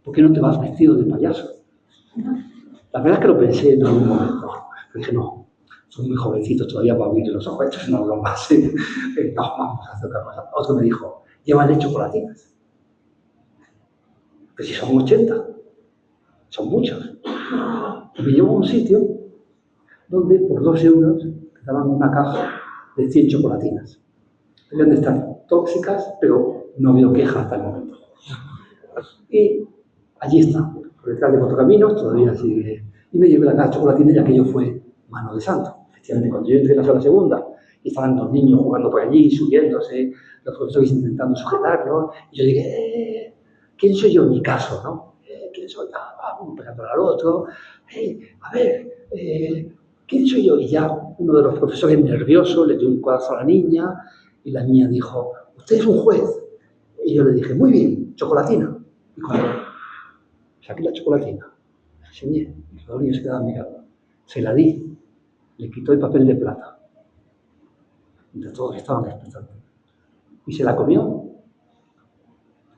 ¿por qué no te vas vestido de payaso? La verdad es que lo pensé en algún momento, pero dije: no, son muy jovencitos todavía para abrirle los ojos, esto es una broma, ¿sí? No, vamos a hacer otra cosa. Otro me dijo: llévale chocolatinas. Pero si son 80, son muchos. Y me llevó a un sitio donde por 2 euros te daban una caja de 100 chocolatinas. Debían de estar tóxicas, pero no ha habido queja hasta el momento. Y allí está, por detrás de 4 caminos, todavía sigue. Y me llevé la caja de chocolatinas y aquello fue Mano de Santo. Efectivamente, cuando yo entré en la sala segunda y estaban los niños jugando por allí, subiéndose, los profesores intentando sujetarlos, y yo dije, ¿quién soy yo en mi caso, no? ¿Quién soy? Uno pegándole al otro, a ver, ¿quién soy yo? Y ya uno de los profesores nervioso le dio un cuadazo a la niña y la niña dijo, usted es un juez. Y yo le dije, muy bien, chocolatina. Y cuando saqué la chocolatina, la enseñé, y los niños se quedaban mirando. Se la di, le quitó el papel de plata. De todos estaban respetando. Y se la comió.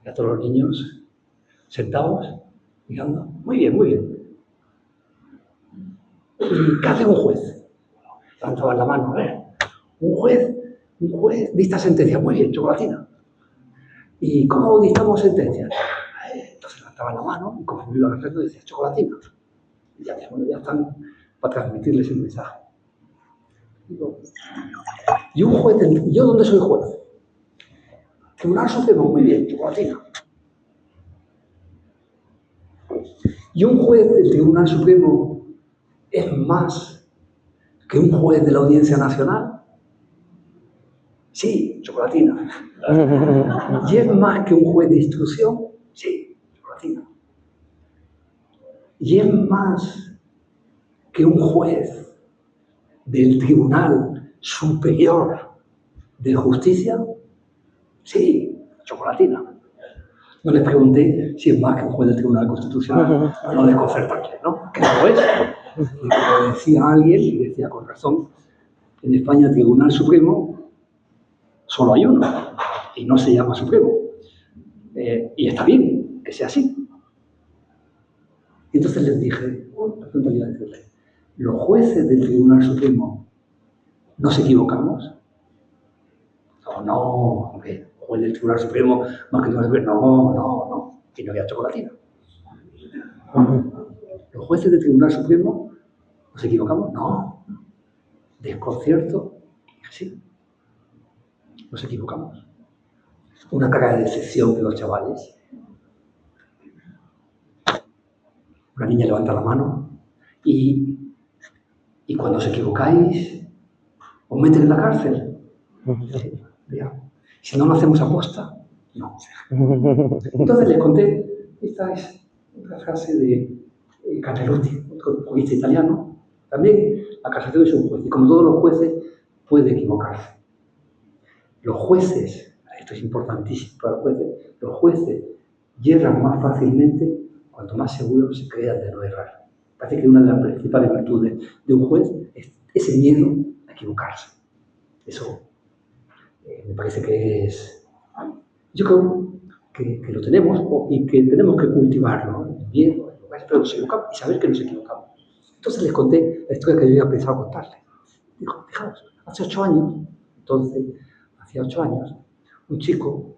Y a todos los niños sentados, mirando, muy bien, muy bien. ¿Y qué hace un juez? Levantaban la mano, a ver, un juez dicta sentencia, muy bien, chocolatina. ¿Y cómo dictamos sentencias? Entonces levantaban la mano y como me iban haciendo decía, chocolatina. Y ya, bueno, ya están para transmitirles el mensaje. Digo, ¿y un juez? ¿Yo dónde soy juez? Tribunal Supremo, muy bien, chocolatina. ¿Y un juez del Tribunal Supremo es más que un juez de la Audiencia Nacional? Sí, chocolatina. ¿Y es más que un juez de instrucción? Sí, chocolatina. ¿Y es más que un juez del Tribunal Superior de Justicia? Sí, chocolatina. No les pregunté si es más que un juez del Tribunal Constitucional, no desconcertarles, ¿no? Que no lo es. Y como decía alguien, y decía con razón, en España el Tribunal Supremo solo hay uno, y no se llama Supremo. Y está bien que sea así. Y entonces les dije, ¿los jueces del Tribunal Supremo nos equivocamos? No, hombre, juez del Tribunal Supremo, más que Tribunal Supremo, no, y no había chocolatina. ¿Los jueces del Tribunal Supremo nos equivocamos? No. Desconcierto, sí, nos equivocamos. Una cara de decepción de los chavales. Una niña levanta la mano y cuando os equivocáis, os meten en la cárcel. Si no lo hacemos aposta, no. Entonces les conté, esta es una frase de Canelotti, otro jurista italiano. También la casación es un juez, y como todos los jueces, puede equivocarse. Los jueces, esto es importantísimo para los jueces, los jueces yerran más fácilmente cuanto más seguros se crean de no errar. Parece que una de las principales virtudes de un juez es ese miedo a equivocarse. Eso me parece que es... Yo creo que lo tenemos y que tenemos que cultivarlo, ¿no? El miedo, pero nos equivocamos y saber que nos equivocamos. Entonces les conté la historia que yo había pensado contarles. Dijo, fijaos, hace 8 años, entonces, hacía 8 años, un chico,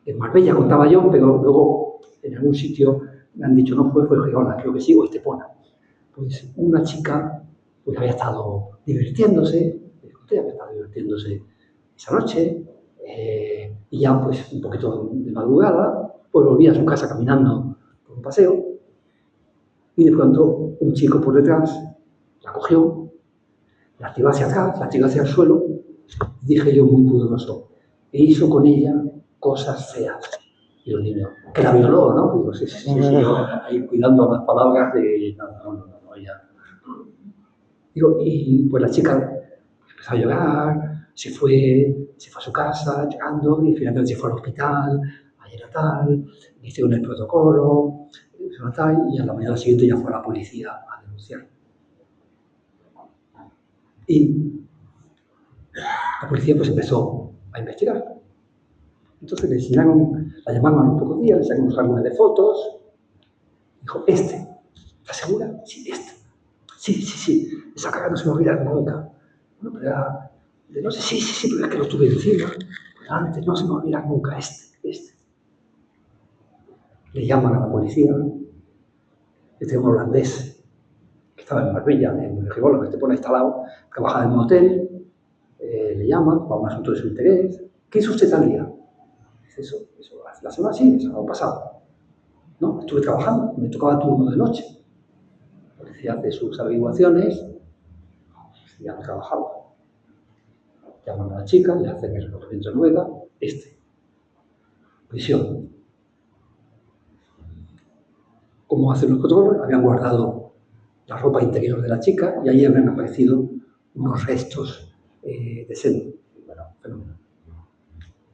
en Marbella contaba yo, pero luego en algún sitio me han dicho, no fue Girona, creo que sí, o Estepona. Pues una chica pues había estado divirtiéndose, esa noche, y ya pues un poquito de madrugada, pues volvía a su casa caminando por un paseo, y de pronto un chico por detrás la cogió, la tiró hacia atrás, la tiró hacia el suelo, dije yo muy pudoroso, e hizo con ella cosas feas. Y el niño, que la violó, ¿no? Digo, sí, yo ahí cuidando las palabras de no, ya. Digo, y pues la chica empezó a llorar, se fue a su casa llorando, y finalmente se fue al hospital, ayer a tal, hicieron el protocolo, y a la mañana siguiente ya fue a la policía a denunciar. Y la policía pues empezó a investigar. Entonces la llamaron a los pocos días, le sacaron unos álbumes de fotos. Dijo, ¿estás segura? Sí, Sí, esa cara no se me olvida nunca. Bueno, pero era de no sé, sí, pero es que lo tuve encima. Pero antes no se me olvida nunca, este. Le llaman a la policía. Este es un holandés que estaba en Marbella, en Gibraltar, que este pone instalado, trabajaba en un hotel. Le llaman para un asunto de su interés. ¿Qué hizo usted tal día? Dice, eso, la semana sí, el sábado pasado. No, estuve trabajando, me tocaba turno de noche. La policía hace sus averiguaciones ya no trabajaba. Llaman a la chica, le hacen el recogimiento de rueda, prisión. Como hacen los protocolos, habían guardado la ropa interior de la chica y ahí habían aparecido unos restos de semen. Bueno, fenómeno.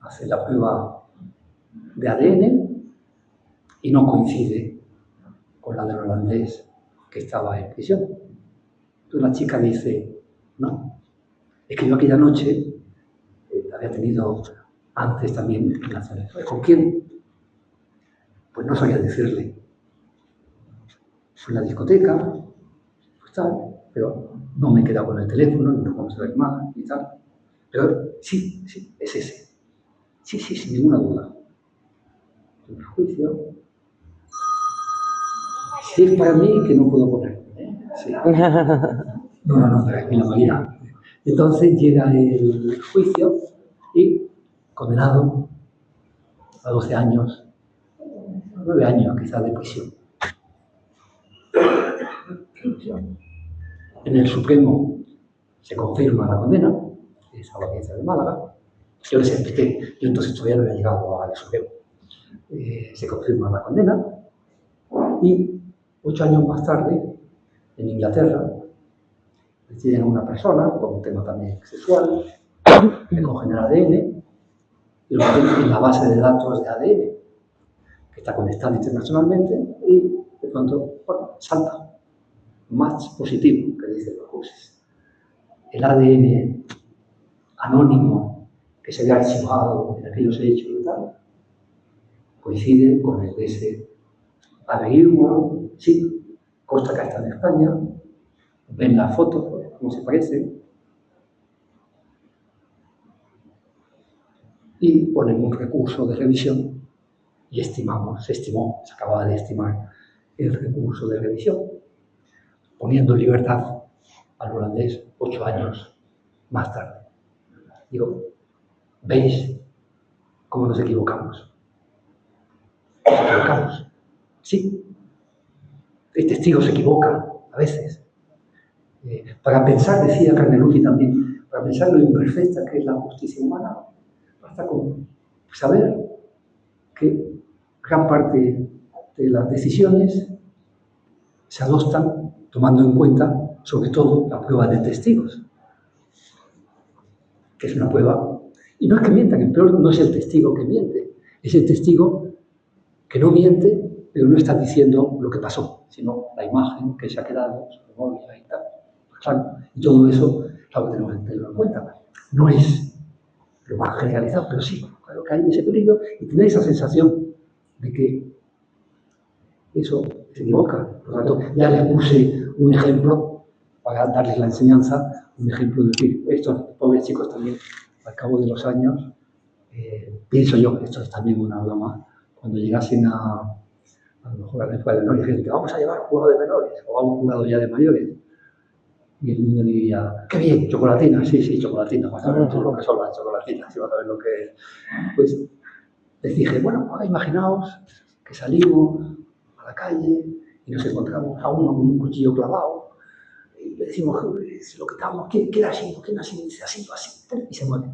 Hace la prueba de ADN y no coincide con la del holandés que estaba en prisión. Entonces la chica dice, no, es que yo aquella noche había tenido antes también relaciones. ¿Con quién? Pues no sabía decirle. Fue en la discoteca, pues tal, pero no me he quedado con el teléfono, no vamos a ver más y tal. Pero sí, es ese. Sí, sin ninguna duda. Un juicio. Si es para mí, que no puedo poner. Sí. No, tranquila, María. Entonces llega el juicio y condenado a 12 años, 9 años quizás de prisión. En el Supremo se confirma la condena, es a la audiencia de Málaga. Yo les expliqué, yo entonces todavía no había llegado al Supremo. Se confirma la condena y 8 años más tarde, en Inglaterra, deciden a una persona, por un tema también sexual, le cogen el ADN y lo meten en la base de datos de ADN, que está conectada internacionalmente, y de pronto, bueno, salta. Match positivo, que dicen los jueces. El ADN anónimo que se había archivado en aquellos hechos y tal, coincide con el de ese averiguo, sí, consta que está en España, ven la foto, cómo se parece, y ponen un recurso de revisión y se acababa de estimar el recurso de revisión, poniendo en libertad al holandés 8 años más tarde. Digo, ¿veis cómo nos equivocamos? Nos equivocamos. Sí. El testigo se equivoca a veces. Para pensar, decía Carnelucci también, para pensar lo imperfecta que es la justicia humana, basta con saber que gran parte de las decisiones se adoptan tomando en cuenta, sobre todo, la prueba de testigos, que es una prueba. Y no es que mientan, el peor no es el testigo que miente, es el testigo que no miente, pero no está diciendo lo que pasó, sino la imagen que se ha quedado, su memoria y tal. Claro, y todo eso, claro, tenemos que tenerlo en cuenta. No es lo más generalizado, pero sí, claro que hay ese peligro y tener esa sensación de que eso se equivoca. Por lo tanto, ya les puse un ejemplo para darles la enseñanza, un ejemplo de decir, estos pobres chicos también, al cabo de los años, pienso yo, esto es también una broma, cuando llegasen a lo mejor a la escuela de menores, gente, vamos a llevar un juego de menores o a un jugado ya de mayores. Y el niño diría, qué bien, chocolatina, sí, chocolatina, vas a ver todo lo que son las chocolatinas, y vas a ver lo que... Pues les dije, bueno, ahora imaginaos que salimos a la calle y nos encontramos a uno con un cuchillo clavado y le decimos, si lo quitamos, ¿quién ha sido? ¿Quién ha sido? Y dice, así, y se muere.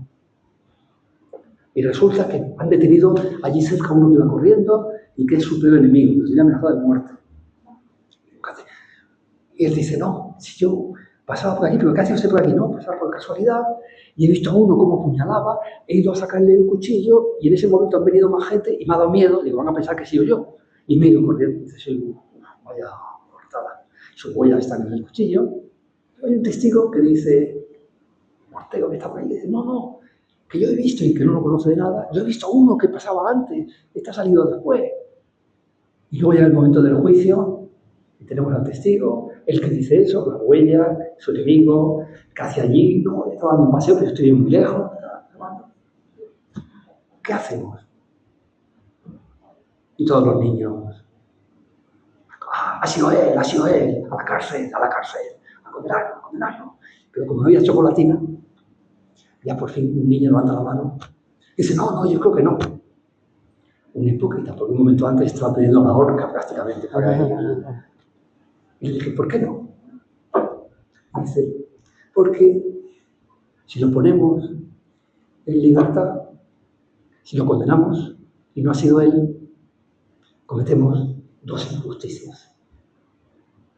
Y resulta que han detenido allí cerca a uno que iba corriendo y que es su peor enemigo, que tiene amenazado de muerte. Y él dice, no, si yo pasaba por aquí, pero ¿qué hace usted por aquí? No, pasaba por casualidad y he visto a uno cómo apuñalaba, he ido a sacarle el cuchillo y en ese momento han venido más gente y me ha dado miedo, digo, van a pensar que he sido yo. Y me he ido corriendo, dice, soy vaya cortada. Sus huellas están en el cuchillo. Hay un testigo que dice, Ortega, que está por ahí, dice, no, que yo he visto y que no lo conoce de nada, yo he visto a uno que pasaba antes, este ha salido después. Y luego llega el momento del juicio y tenemos al testigo, el que dice eso, la huella, su enemigo, que hace allí, no, estaba dando un paseo, pero estoy muy lejos. ¿Qué hacemos? Y todos los niños, ha sido él, a la cárcel, a condenarlo. Pero como no había chocolatina, ya por fin un niño levanta la mano y dice, no, yo creo que no. Un hipócrita, porque un momento antes estaba pidiendo la horca prácticamente para él. Y le dije, ¿por qué no? Y dice, Porque si lo ponemos en libertad, si lo condenamos y no ha sido él, cometemos dos injusticias.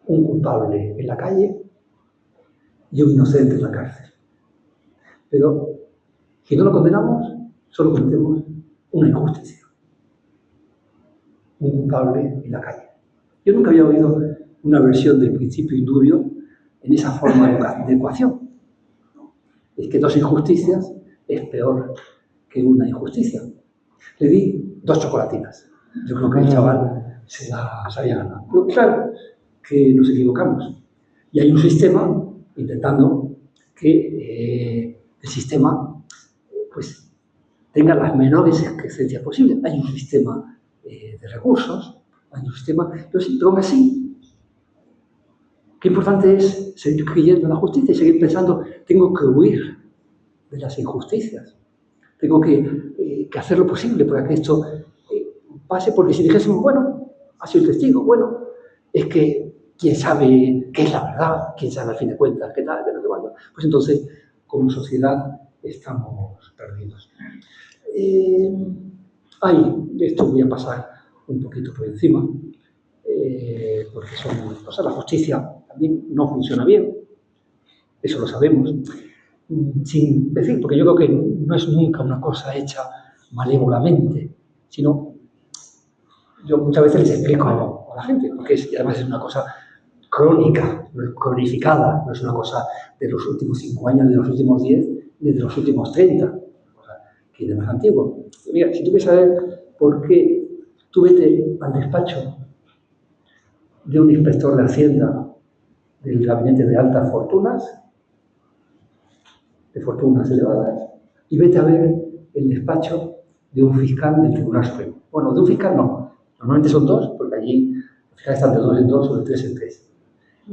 Un culpable en la calle y un inocente en la cárcel. Pero si no lo condenamos, solo cometemos una injusticia. Un culpable en la calle. Yo nunca había oído una versión del principio indubio en esa forma de ecuación. Es que dos injusticias es peor que una injusticia. Le di 2 chocolatinas. Yo creo que el chaval se las había ganado. Pero claro que nos equivocamos. Y hay un sistema intentando que el sistema pues, tenga las menores excrescencias posibles. Hay un sistema de recursos, hay un sistema... Pero aún así, qué importante es seguir creyendo en la justicia y seguir pensando, tengo que huir de las injusticias. Tengo que hacer lo posible para que esto pase, porque si dijésemos, bueno, ha sido el testigo, bueno, es que quién sabe qué es la verdad, quién sabe al fin de cuentas qué tal, qué no sé cuándo, pues entonces, como sociedad, estamos perdidos. Esto voy a pasar un poquito por encima, porque son cosas, la justicia también no funciona bien, eso lo sabemos, sin decir, porque yo creo que no es nunca una cosa hecha malévolamente, sino yo muchas veces les explico a la gente, porque además es una cosa crónica, cronificada, no es una cosa de los últimos 5 años, de los últimos 10, ni de los últimos 30, que es de más antiguo. Mira, si tú quieres saber por qué, tú vete al despacho de un inspector de Hacienda del gabinete de altas fortunas, de fortunas elevadas, y vete a ver el despacho de un fiscal del Tribunal Supremo. Bueno, de un fiscal no, normalmente son 2, porque allí los fiscales están de 2 en 2 o de 3 en 3.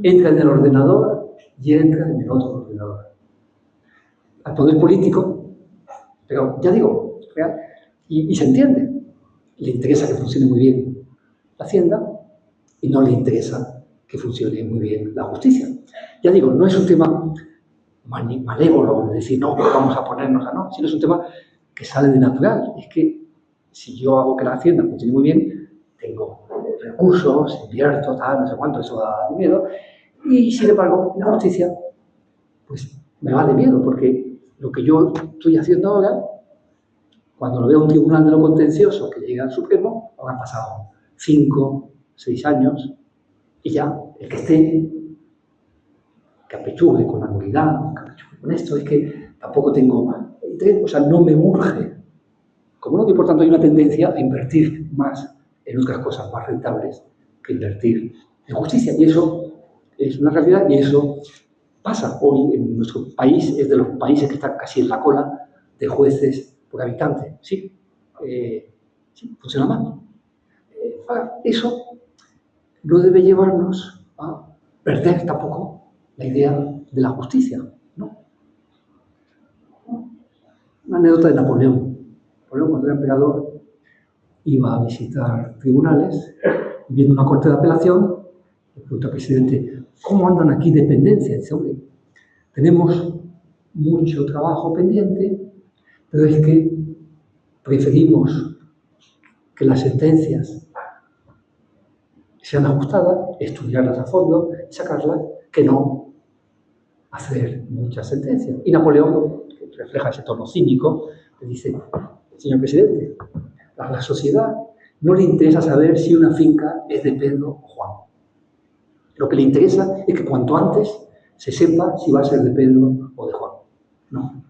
Entra en el ordenador y entra en el otro ordenador. Al poder político, pero ya digo, real, y se entiende, le interesa que funcione muy bien la Hacienda y no le interesa que funcione muy bien la justicia. Ya digo, no es un tema malévolo, de decir, no, vamos a ponernos a no, sino es un tema que sale de natural. Es que si yo hago que la Hacienda funcione muy bien, tengo recursos, invierto, tal, no sé cuánto, eso da de miedo, y sin embargo, la justicia, pues me va de miedo, porque lo que yo estoy haciendo ahora, cuando lo veo un tribunal de lo contencioso que llega al Supremo, habrán pasado 5, 6 años, y ya el que esté que apechugue con la nulidad, que apechugue con esto, es que tampoco tengo interés, o sea, no me urge. Como no, que por tanto hay una tendencia a invertir más en otras cosas más rentables que invertir en justicia. Y eso es una realidad y eso pasa. Hoy en nuestro país es de los países que están casi en la cola de jueces por habitante. Sí, sí, funciona mal. Eso no debe llevarnos a perder tampoco la idea de la justicia, ¿no? Una anécdota de Napoleón. Napoleón, cuando era emperador, iba a visitar tribunales y viendo una corte de apelación, le preguntó al presidente, ¿cómo andan aquí dependencias? Dice, hombre, tenemos mucho trabajo pendiente, pero es que preferimos que las sentencias sean ajustadas, estudiarlas a fondo, sacarlas, que no hacer muchas sentencias. Y Napoleón, que refleja ese tono cínico, le dice, señor presidente, a la sociedad no le interesa saber si una finca es de Pedro o Juan. Lo que le interesa es que cuanto antes se sepa si va a ser de Pedro o de Juan. No.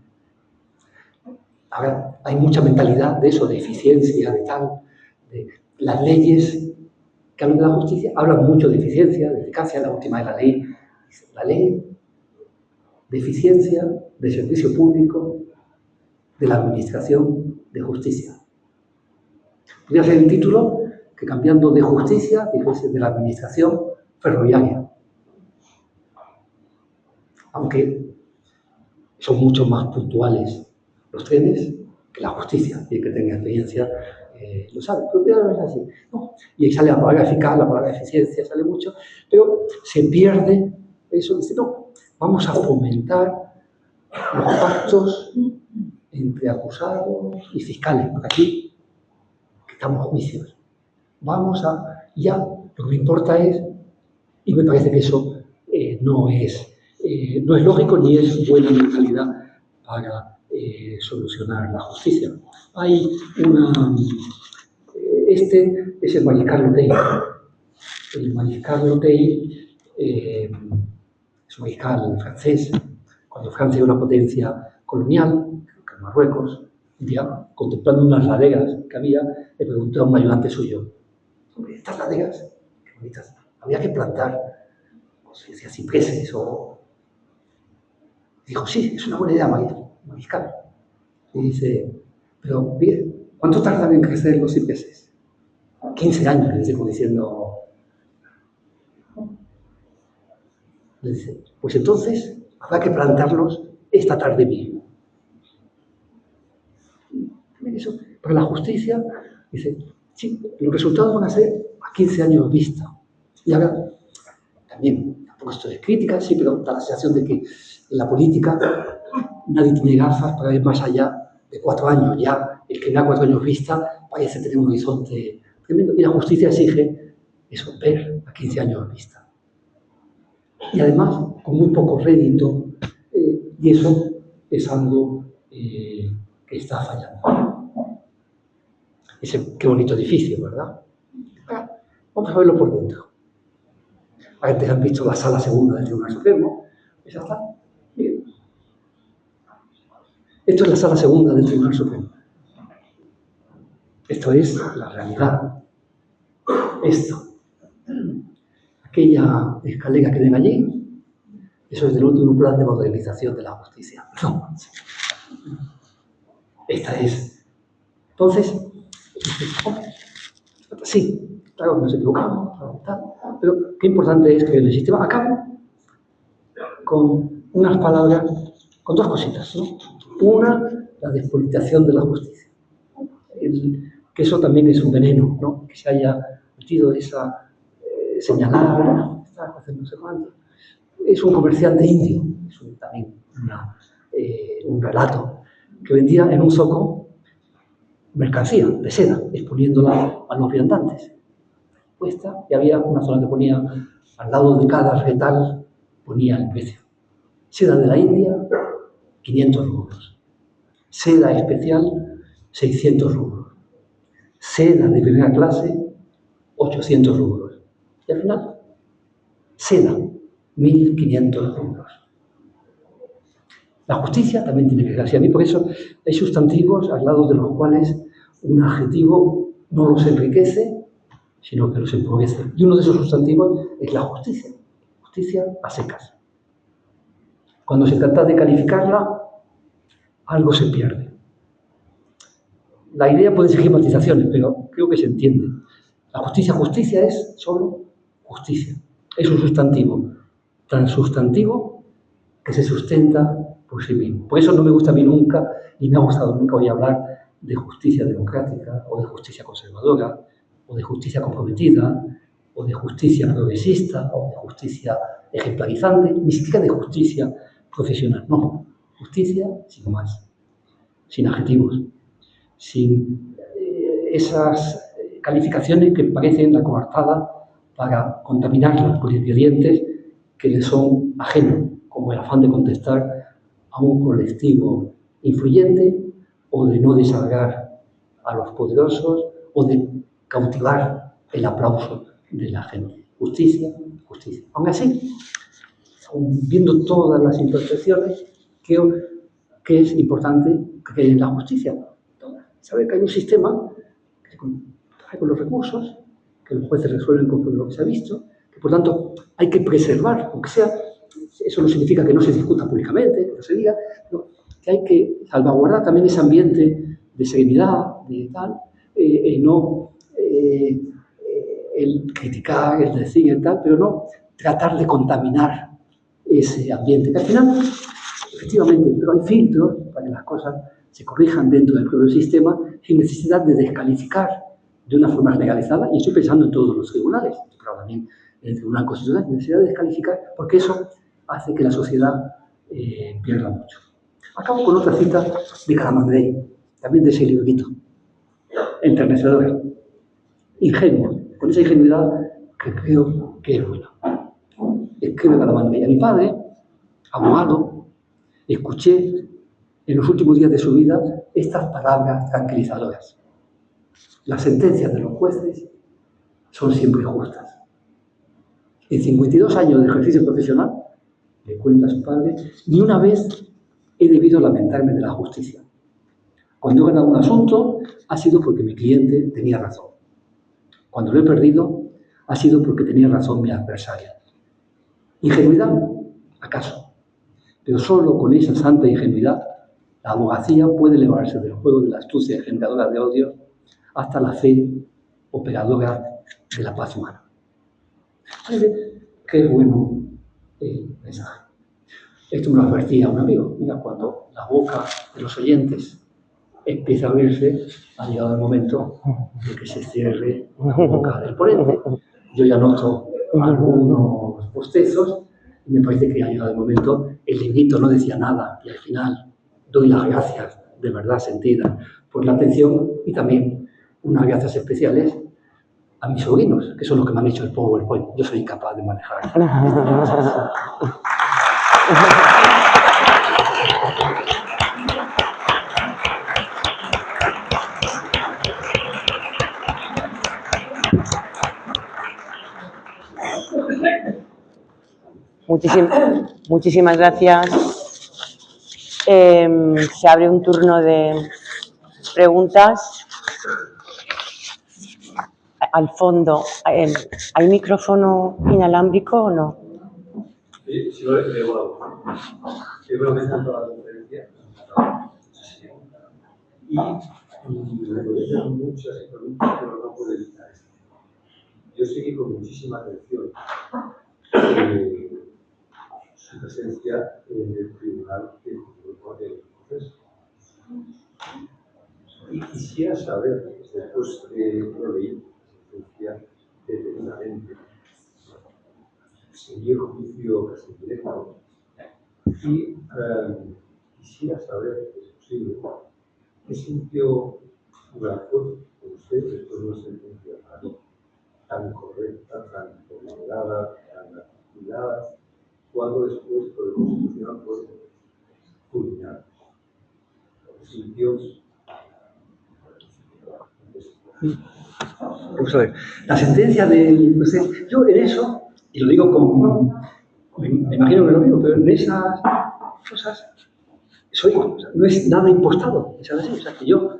Ahora, hay mucha mentalidad de eso, de eficiencia, de tal. De las leyes que hablan de la justicia hablan mucho de eficiencia, de eficacia. La última es la ley de eficiencia, de servicio público, de la administración de justicia. Podría ser el título que cambiando de justicia, dijese de la administración ferroviaria. Aunque son mucho más puntuales los trenes que la justicia, y el que tenga experiencia lo sabe, pero no es así. No. Y ahí sale la palabra eficaz, la palabra eficiencia, sale mucho, pero se pierde eso, dice, no, vamos a fomentar los pactos entre acusados y fiscales, por aquí, que estamos juicios. Ya, lo que me importa es, y me parece que eso no es lógico ni es buena mentalidad para solucionar la justicia. Hay este es el mariscal Lotey. El mariscal Lotey es un mariscal francés. Cuando Francia era una potencia colonial, que en Marruecos, un día, contemplando unas laderas que había, le preguntó a un ayudante suyo: estas laderas, qué bonitas, había que plantar, no sé, decía cipreses o... Dijo, sí, es una buena idea, mariscal. Y dice, pero bien, ¿cuánto tardan en crecer los cipreses? 15 años, le digo, diciendo... Le dice, pues entonces habrá que plantarlos esta tarde mismo. Eso, para la justicia, dice, sí, los resultados van a ser a 15 años vista. Y ahora, también, tampoco esto es crítica, sí, pero da la sensación de que en la política nadie tiene gafas para ver más allá de 4 años. Ya el que da 4 años vista parece tener un horizonte tremendo. Y la justicia exige eso, ver a 15 años vista. Y además, con muy poco rédito, y eso es algo que está fallando. Qué bonito edificio, ¿verdad? Vamos a verlo por dentro. Antes han visto la sala segunda del Tribunal Supremo, pues ya está. Bien. Esto es la sala segunda del Tribunal Supremo. Esto es la realidad. Esto. Aquella escalera que ven allí, eso es del último plan de modernización de la justicia. No. Esta es. Entonces, sí, claro que nos equivocamos, pero qué importante es que el sistema acabe con unas palabras, con 2 cositas, ¿no? Una, la despolitización de la justicia. Que eso también es un veneno, ¿no? Que se haya metido esa señalar, no sé cuánto. Es un comerciante indio, es también un relato, que vendía en un zoco mercancía de seda, exponiéndola a los viandantes. Puesta, y había una zona que ponía, al lado de cada retal, ponía el precio. Seda de la India, 500 rublos. Seda especial, 600 rublos. Seda de primera clase, 800 rublos. Y al final, seda, 1.500 rublos. La justicia también tiene que ser así. A mí por eso hay sustantivos al lado de los cuales un adjetivo no los enriquece, sino que los empobrece. Y uno de esos sustantivos es la justicia. Justicia a secas. Cuando se trata de calificarla, algo se pierde. La idea puede exigir matizaciones, pero creo que se entiende. La justicia es solo justicia. Es un sustantivo tan sustantivo que se sustenta por sí mismo. Por eso no me gusta a mí nunca, ni me ha gustado nunca hoy hablar de justicia democrática, o de justicia conservadora, o de justicia comprometida, o de justicia progresista, o de justicia ejemplarizante, ni siquiera de justicia profesional. No, justicia sin más, sin adjetivos, sin esas calificaciones que parecen la coartada para contaminarlas por ingredientes que le son ajenos, como el afán de contestar a un colectivo influyente, o de no desagradar a los poderosos, o de cautivar el aplauso de la gente. Justicia, justicia. Aún así, viendo todas las imperfecciones, creo que es importante creer en la justicia. Saber que hay un sistema que trabaja con los recursos, que los jueces resuelven conforme lo que se ha visto, que por tanto hay que preservar, aunque sea, eso no significa que no se discuta públicamente, que no se diga, no, que hay que salvaguardar también ese ambiente de serenidad, de tal, no el criticar, el decir, el tal, pero no tratar de contaminar ese ambiente, que al final, efectivamente, pero hay filtros para que las cosas se corrijan dentro del propio sistema sin necesidad de descalificar de una forma legalizada, y estoy pensando en todos los tribunales, pero también en el Tribunal Constitucional, sin necesidad de descalificar, porque eso hace que la sociedad pierda mucho. Acabo con otra cita de Calamandrei, también de ese librito, enternecedora, ingenuo, con esa ingenuidad que creo que es buena. Escribe Calamandrei: a mi padre, abogado, escuché en los últimos días de su vida estas palabras tranquilizadoras: las sentencias de los jueces son siempre justas. En 52 años de ejercicio profesional, le cuenta a su padre, ni una vez he debido lamentarme de la justicia. Cuando he ganado un asunto, ha sido porque mi cliente tenía razón. Cuando lo he perdido, ha sido porque tenía razón mi adversario. ¿Ingenuidad? ¿Acaso? Pero solo con esa santa ingenuidad, la abogacía puede elevarse del juego de la astucia generadora de odio hasta la fe operadora de la paz humana. Qué bueno el mensaje. Esto me lo advertía un amigo. Mira, cuando la boca de los oyentes empieza a abrirse, ha llegado el momento de que se cierre la boca del ponente. Yo ya noto algunos bostezos y me parece que ha llegado el momento. El librito no decía nada y al final doy las gracias de verdad sentidas por la atención y también unas gracias especiales a mis sobrinos, que son los que me han hecho el PowerPoint. Yo soy incapaz de manejar estas cosas. Muchísimas gracias. Se abre un turno de preguntas. Al fondo, ¿hay micrófono inalámbrico o no? Sí, lo he igualado. Yo creo que es en toda la conferencia. Y me producen muchas preguntas, pero no puedo evitar esto. Yo seguí con muchísima atención su presencia en el tribunal que juzgó el proceso. Y quisiera saber, después de lo leí, la sentencia detenidamente, seguí el juicio casi directo, y quisiera saber, si es posible, qué sintió una juez con usted después de una sentencia tan correcta, tan ponderada, tan articulada, cuando después por el Constitucional fue fulminada. ¿Qué sintió? Vamos a ver, la sentencia del proceso, yo en eso, y lo digo con, me imagino que lo digo, pero en esas cosas no es nada impostado, es así, o sea que yo,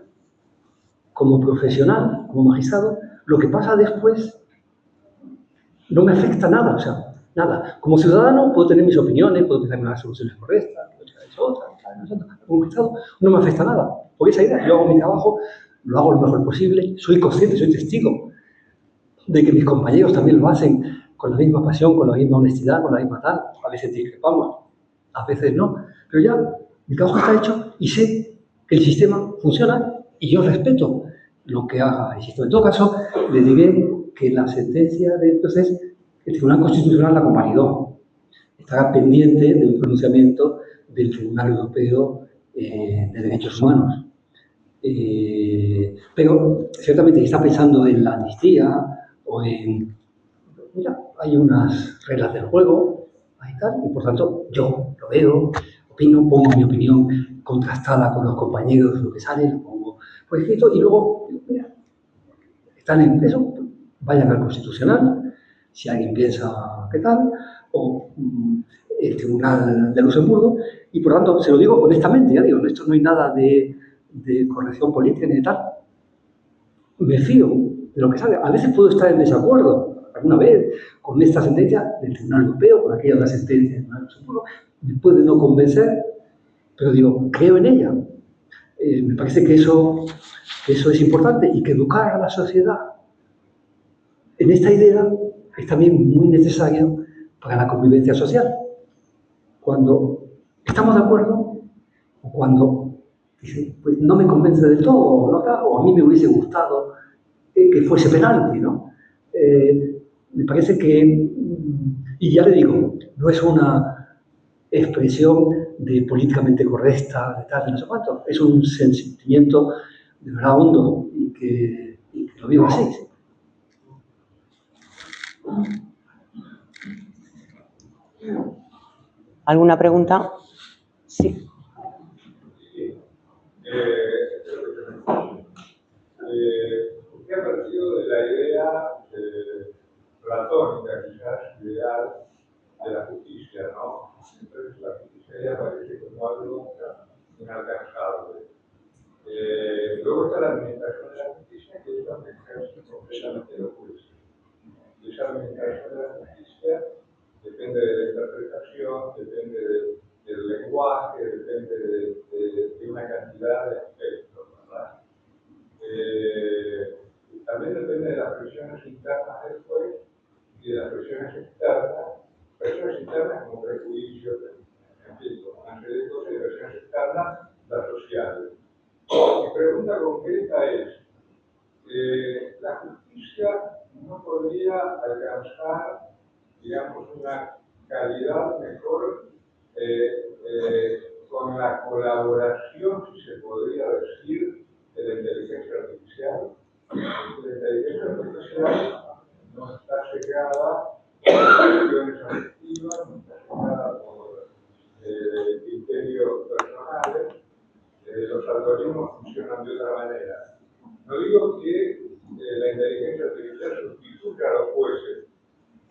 como profesional, como magistrado, lo que pasa después no me afecta nada, o sea, nada. Como ciudadano puedo tener mis opiniones, puedo pensar en las soluciones correctas, como magistrado no me afecta nada, porque esa idea, yo hago mi trabajo, lo hago lo mejor posible, soy consciente, soy testigo de que mis compañeros también lo hacen con la misma pasión, con la misma honestidad, con la misma tal. A veces discrepamos, a veces no, pero ya mi trabajo está hecho y sé que el sistema funciona y yo respeto lo que haga el sistema. En todo caso, le diré que la sentencia del proceso, el Tribunal Constitucional la convalidó. Estará pendiente de un pronunciamiento del Tribunal Europeo de Derechos Humanos. Pero ciertamente si está pensando en la amnistía o en... Mira, hay unas reglas del juego, hay tal, y por tanto yo lo veo, opino, pongo mi opinión contrastada con los compañeros, lo que sale, lo pongo por escrito y luego, mira, están en eso, vayan al Constitucional, si alguien piensa qué tal, o el Tribunal de Luxemburgo, y por tanto se lo digo honestamente, ya digo, esto no hay nada de corrección política ni de tal. Me fío de lo que sale. A veces puedo estar en desacuerdo, alguna vez, con esta sentencia del Tribunal Europeo, con aquella otra sentencia del Tribunal Supremo, me puede no convencer, pero digo, creo en ella. Me parece que eso es importante y que educar a la sociedad en esta idea es también muy necesario para la convivencia social. Cuando estamos de acuerdo o cuando dice, pues no me convence del todo, o a mí me hubiese gustado que fuese penalti, ¿no? Me parece que, y ya le digo, no es una expresión de políticamente correcta, de tal, de no sé cuánto. Es un sentimiento de verdad hondo y que lo vivo así. ¿Sí? ¿Alguna pregunta? Sí. ¿Qué ha parecido de la idea platónica, quizás, ideal de la justicia, ¿no? Entonces, la justicia ya aparece como algo inalcanzable. Luego está la administración de la justicia, que es la que ejerce completamente los jueces. Y esa administración de la justicia depende de la interpretación, depende del lenguaje, depende de una cantidad de aspectos, ¿verdad? También depende de las presiones internas del juez y de las presiones internas como prejuicios, en fin, como una serie de cosas, y presiones externas, las sociales. Mi pregunta concreta es, ¿la justicia no podría alcanzar, digamos, una calidad mejor con la colaboración, si se podría decir, de la inteligencia artificial? La inteligencia artificial no está secada por cuestiones afectivas, no está secada por criterios personales. Los algoritmos funcionan de otra manera. No digo que la inteligencia artificial sustituya a los jueces,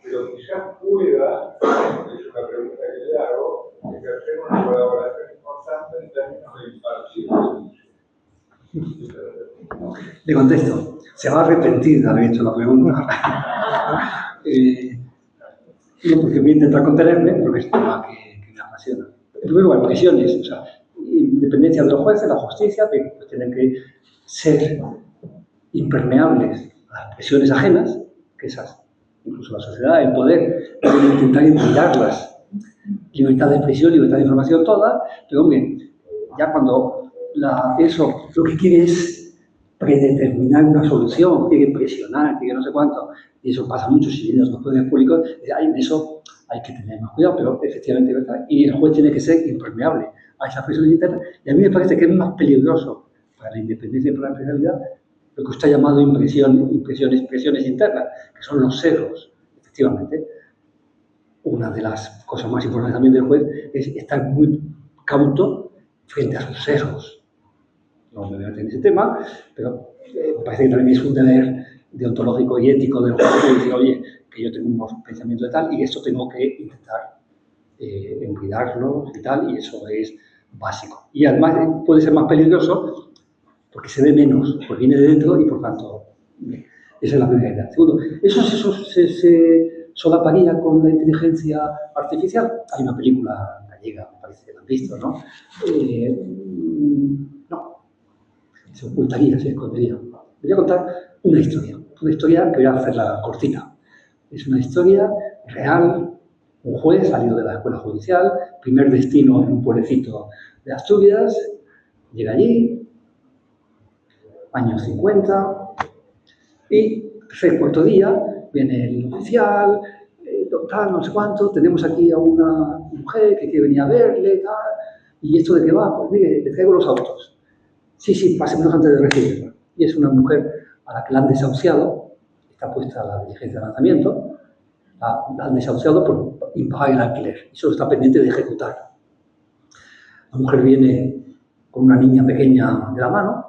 pero quizás pueda, es una pregunta que le hago, ejercer una colaboración importante en términos de impartir justicia. Le contesto, se va a arrepentir de haber hecho la pregunta. No, porque voy a intentar contenerme, porque es un tema que me apasiona. Luego hay presiones, o sea, independencia de los jueces, la justicia, que pues, tienen que ser impermeables a las presiones ajenas, que esas, incluso la sociedad, el poder, deben intentar impedirlas. Libertad de expresión, libertad de información, toda, pero hombre, ya cuando eso lo que quiere es predeterminar una solución, quiere presionar, quiere no sé cuánto, y eso pasa mucho si vienen los poderes públicos, en eso hay que tener más cuidado, pero efectivamente, ¿verdad? Y el juez tiene que ser impermeable a esas presiones internas, y a mí me parece que es más peligroso para la independencia y para la imparcialidad lo que usted ha llamado presiones internas, que son los sesgos, efectivamente. Una de las cosas más importantes también del juez es estar muy cauto frente a sus sesgos. No me voy a meter en ese tema, pero me parece que también es un deber deontológico y ético del juez de decir, oye, que yo tengo unos pensamientos de tal y esto tengo que intentar cuidarlos y tal, y eso es básico. Y además puede ser más peligroso porque se ve menos, porque viene de dentro y por tanto, esa es la primera idea. Segundo, eso se solaparía con la inteligencia artificial. Hay una película gallega, me parece que la han visto, ¿no? No, se ocultaría, se escondería. Voy a contar una historia que voy a hacerla cortita. Es una historia real. Un juez salió de la escuela judicial, primer destino en un pueblecito de Asturias, llega allí, años 50, y el cuarto día viene el oficial, tal, no sé cuánto, tenemos aquí a una mujer que quiere venir a verle, tal, y esto de qué va, pues mire, le traigo los autos. Sí, pásenlos antes de recibirla. Y es una mujer a la que la han desahuciado, está puesta la diligencia de lanzamiento, la han desahuciado por impagar el alquiler, y solo está pendiente de ejecutar. La mujer viene con una niña pequeña de la mano,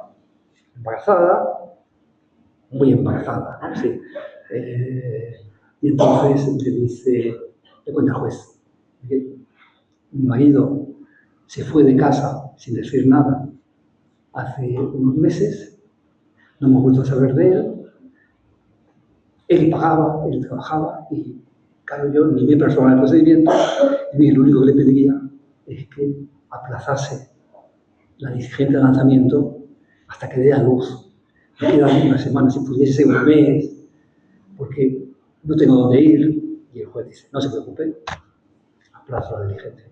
embarazada, muy embarazada, ¿no? Sí. Y entonces le cuenta al juez, que mi marido se fue de casa sin decir nada hace unos meses, no hemos vuelto a saber de él pagaba, él trabajaba y claro, yo ni me personal el procedimiento y lo único que le pediría es que aplazase la diligencia de lanzamiento hasta que dé a luz. Me quedan unas semanas, si pudiese ser un mes, porque no tengo dónde ir. Y el juez dice, no se preocupe, aplazo la diligencia.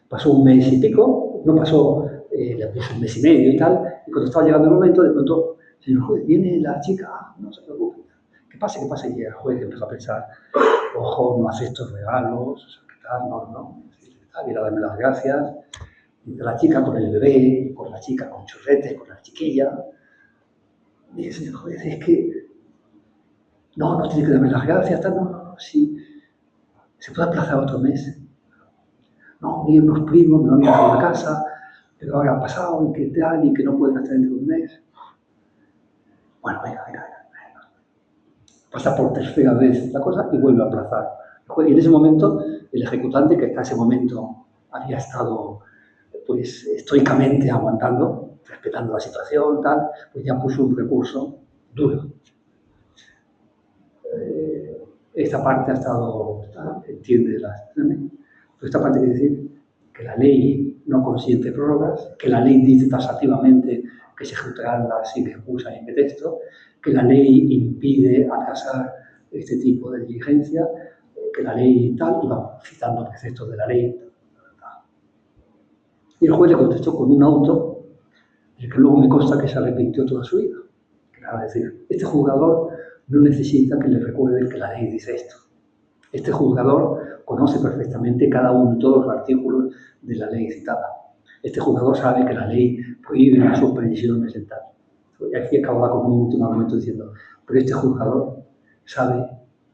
Pasó un mes y pico, no pasó, le puso un mes y medio y tal, y cuando estaba llegando el momento, de pronto, señor juez, viene la chica, no se preocupe. ¿Qué pasa? Y el juez empezó a pensar, ojo, no acepto regalos, tal, no. Viene a darme las gracias. Dice la chica con el bebé, con la chica con churretes, con la chiquilla. Dice, joder, es que no tiene que darme las gracias, tal, no, sí. ¿Se puede aplazar otro mes? No, vienen unos primos, me lo han dejado a la casa, pero ahora ha pasado y que tal, y que no pueden estar dentro de un mes. Bueno, venga. Pasa por tercera vez la cosa y vuelve a aplazar. Y en ese momento, el ejecutante, que hasta ese momento había estado pues estoicamente aguantando, respetando la situación, tal, pues ya puso un recurso duro. Esta parte ha estado, entiende las... Pero esta parte quiere decir que la ley no consiente prórrogas, que la ley dice taxativamente que se ejecutarán sin excusa ni pretexto, que la ley impide atrasar este tipo de diligencia, que la ley tal, y vamos citando preceptos de la ley. Y el juez le contestó con un auto, del que luego me consta que se arrepintió toda su vida. Es decir, este juzgador no necesita que le recuerden que la ley dice esto. Este juzgador conoce perfectamente cada uno de todos los artículos de la ley citada. Este juzgador sabe que la ley prohíbe las suspensiones y tal. Y aquí acaba con un último argumento diciendo, pero este juzgador sabe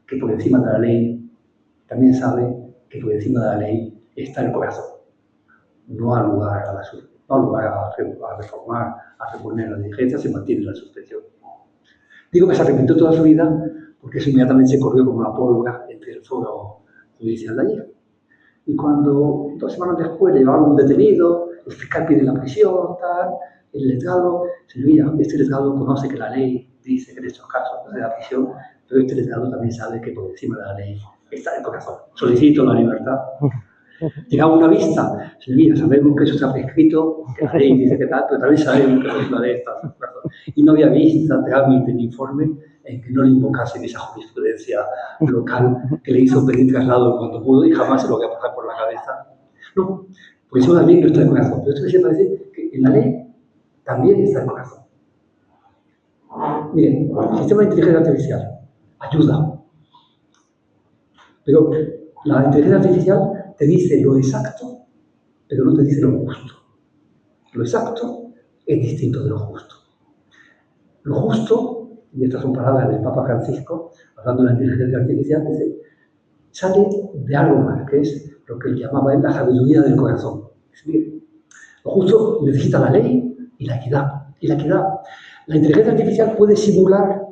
que por encima de la ley, también sabe que por encima de la ley está el corazón. No ha lugar a reformar, a reponer la diligencia, se mantiene la suspensión. Digo que se arrepintió toda su vida porque eso inmediatamente se corrió como una pólvora entre el foro judicial de allí. Y cuando 2 semanas después le llevaron un detenido, el fiscal pide la prisión, tal, el letrado, señoría, este letrado conoce que la ley dice que en estos casos no se da prisión, pero este letrado también sabe que por encima de la ley está el corazón. Solicito la libertad. Llegaba una vista, señoría, sabemos que eso está prescrito, que la ley dice que tal, pero también sabemos que por encima de esta. Y no había vista, trámite ni informe en que no le invocasen esa jurisprudencia local que le hizo pedir traslado cuando pudo y jamás se lo voy a pasar por la cabeza. No, porque eso también no está en el corazón. Pero esto decía para decir que en la ley también está el corazón. Miren, el sistema de inteligencia artificial ayuda, pero la inteligencia artificial te dice lo exacto, pero no te dice lo justo. Lo exacto es distinto de lo justo. Lo justo, y estas son palabras del Papa Francisco, hablando de la inteligencia artificial, dice, sale de algo más, que es lo que él llamaba la sabiduría del corazón. Es decir, lo justo necesita la ley y la equidad. La inteligencia artificial puede simular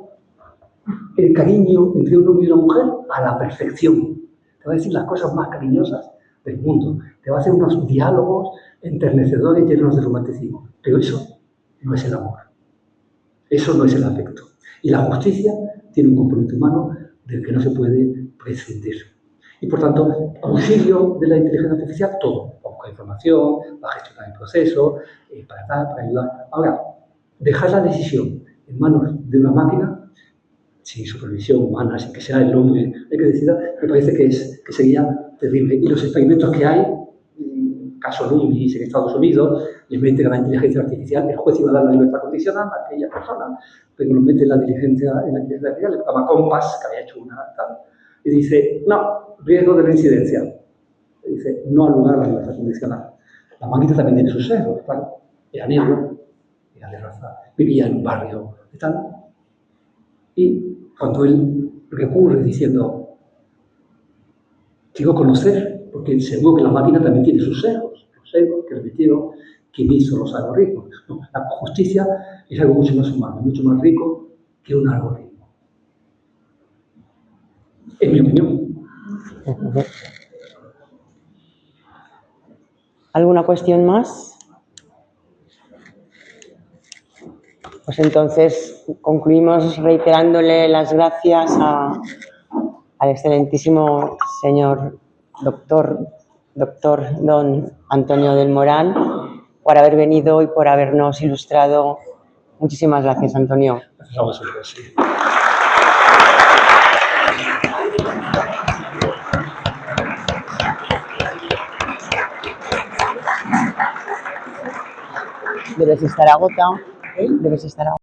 el cariño entre un hombre y una mujer a la perfección. Te va a decir las cosas más cariñosas del mundo. Te va a hacer unos diálogos enternecedores llenos de romanticismo. Pero eso no es el amor. Eso no es el afecto. Y la justicia tiene un componente humano del que no se puede prescindir. Y por tanto, auxilio de la inteligencia artificial, todo. Buscar información, va a gestionar el proceso, para ayudar. Ahora, dejar la decisión en manos de una máquina, sin supervisión humana, sin que sea el hombre el que decida, me parece que sería terrible. Y los experimentos que hay, caso Loomis en Estados Unidos, le meten a la inteligencia artificial, el juez iba a dar la libertad condicional a aquella persona, pero lo mete en la inteligencia artificial, le llama Compass, que había hecho una tal, y dice, no, riesgo de reincidencia. Y dice, no al lugar a la libertad condicional. La máquina también tiene sus sesgos, claro. Era negro, era de raza, vivía en un barrio y tal. Y cuando él recurre diciendo, quiero conocer, porque seguro que la máquina también tiene sus sesgos, los sesgos que repitieron quien hizo los algoritmos. No, la justicia es algo mucho más humano, mucho más rico que un algoritmo. En mi opinión. ¿Alguna cuestión más? Pues entonces concluimos reiterándole las gracias al excelentísimo señor doctor don Antonio del Moral por haber venido y por habernos ilustrado. Muchísimas gracias, Antonio. Gracias a vosotros, sí. Debes estar agotado. Debes estar agotado.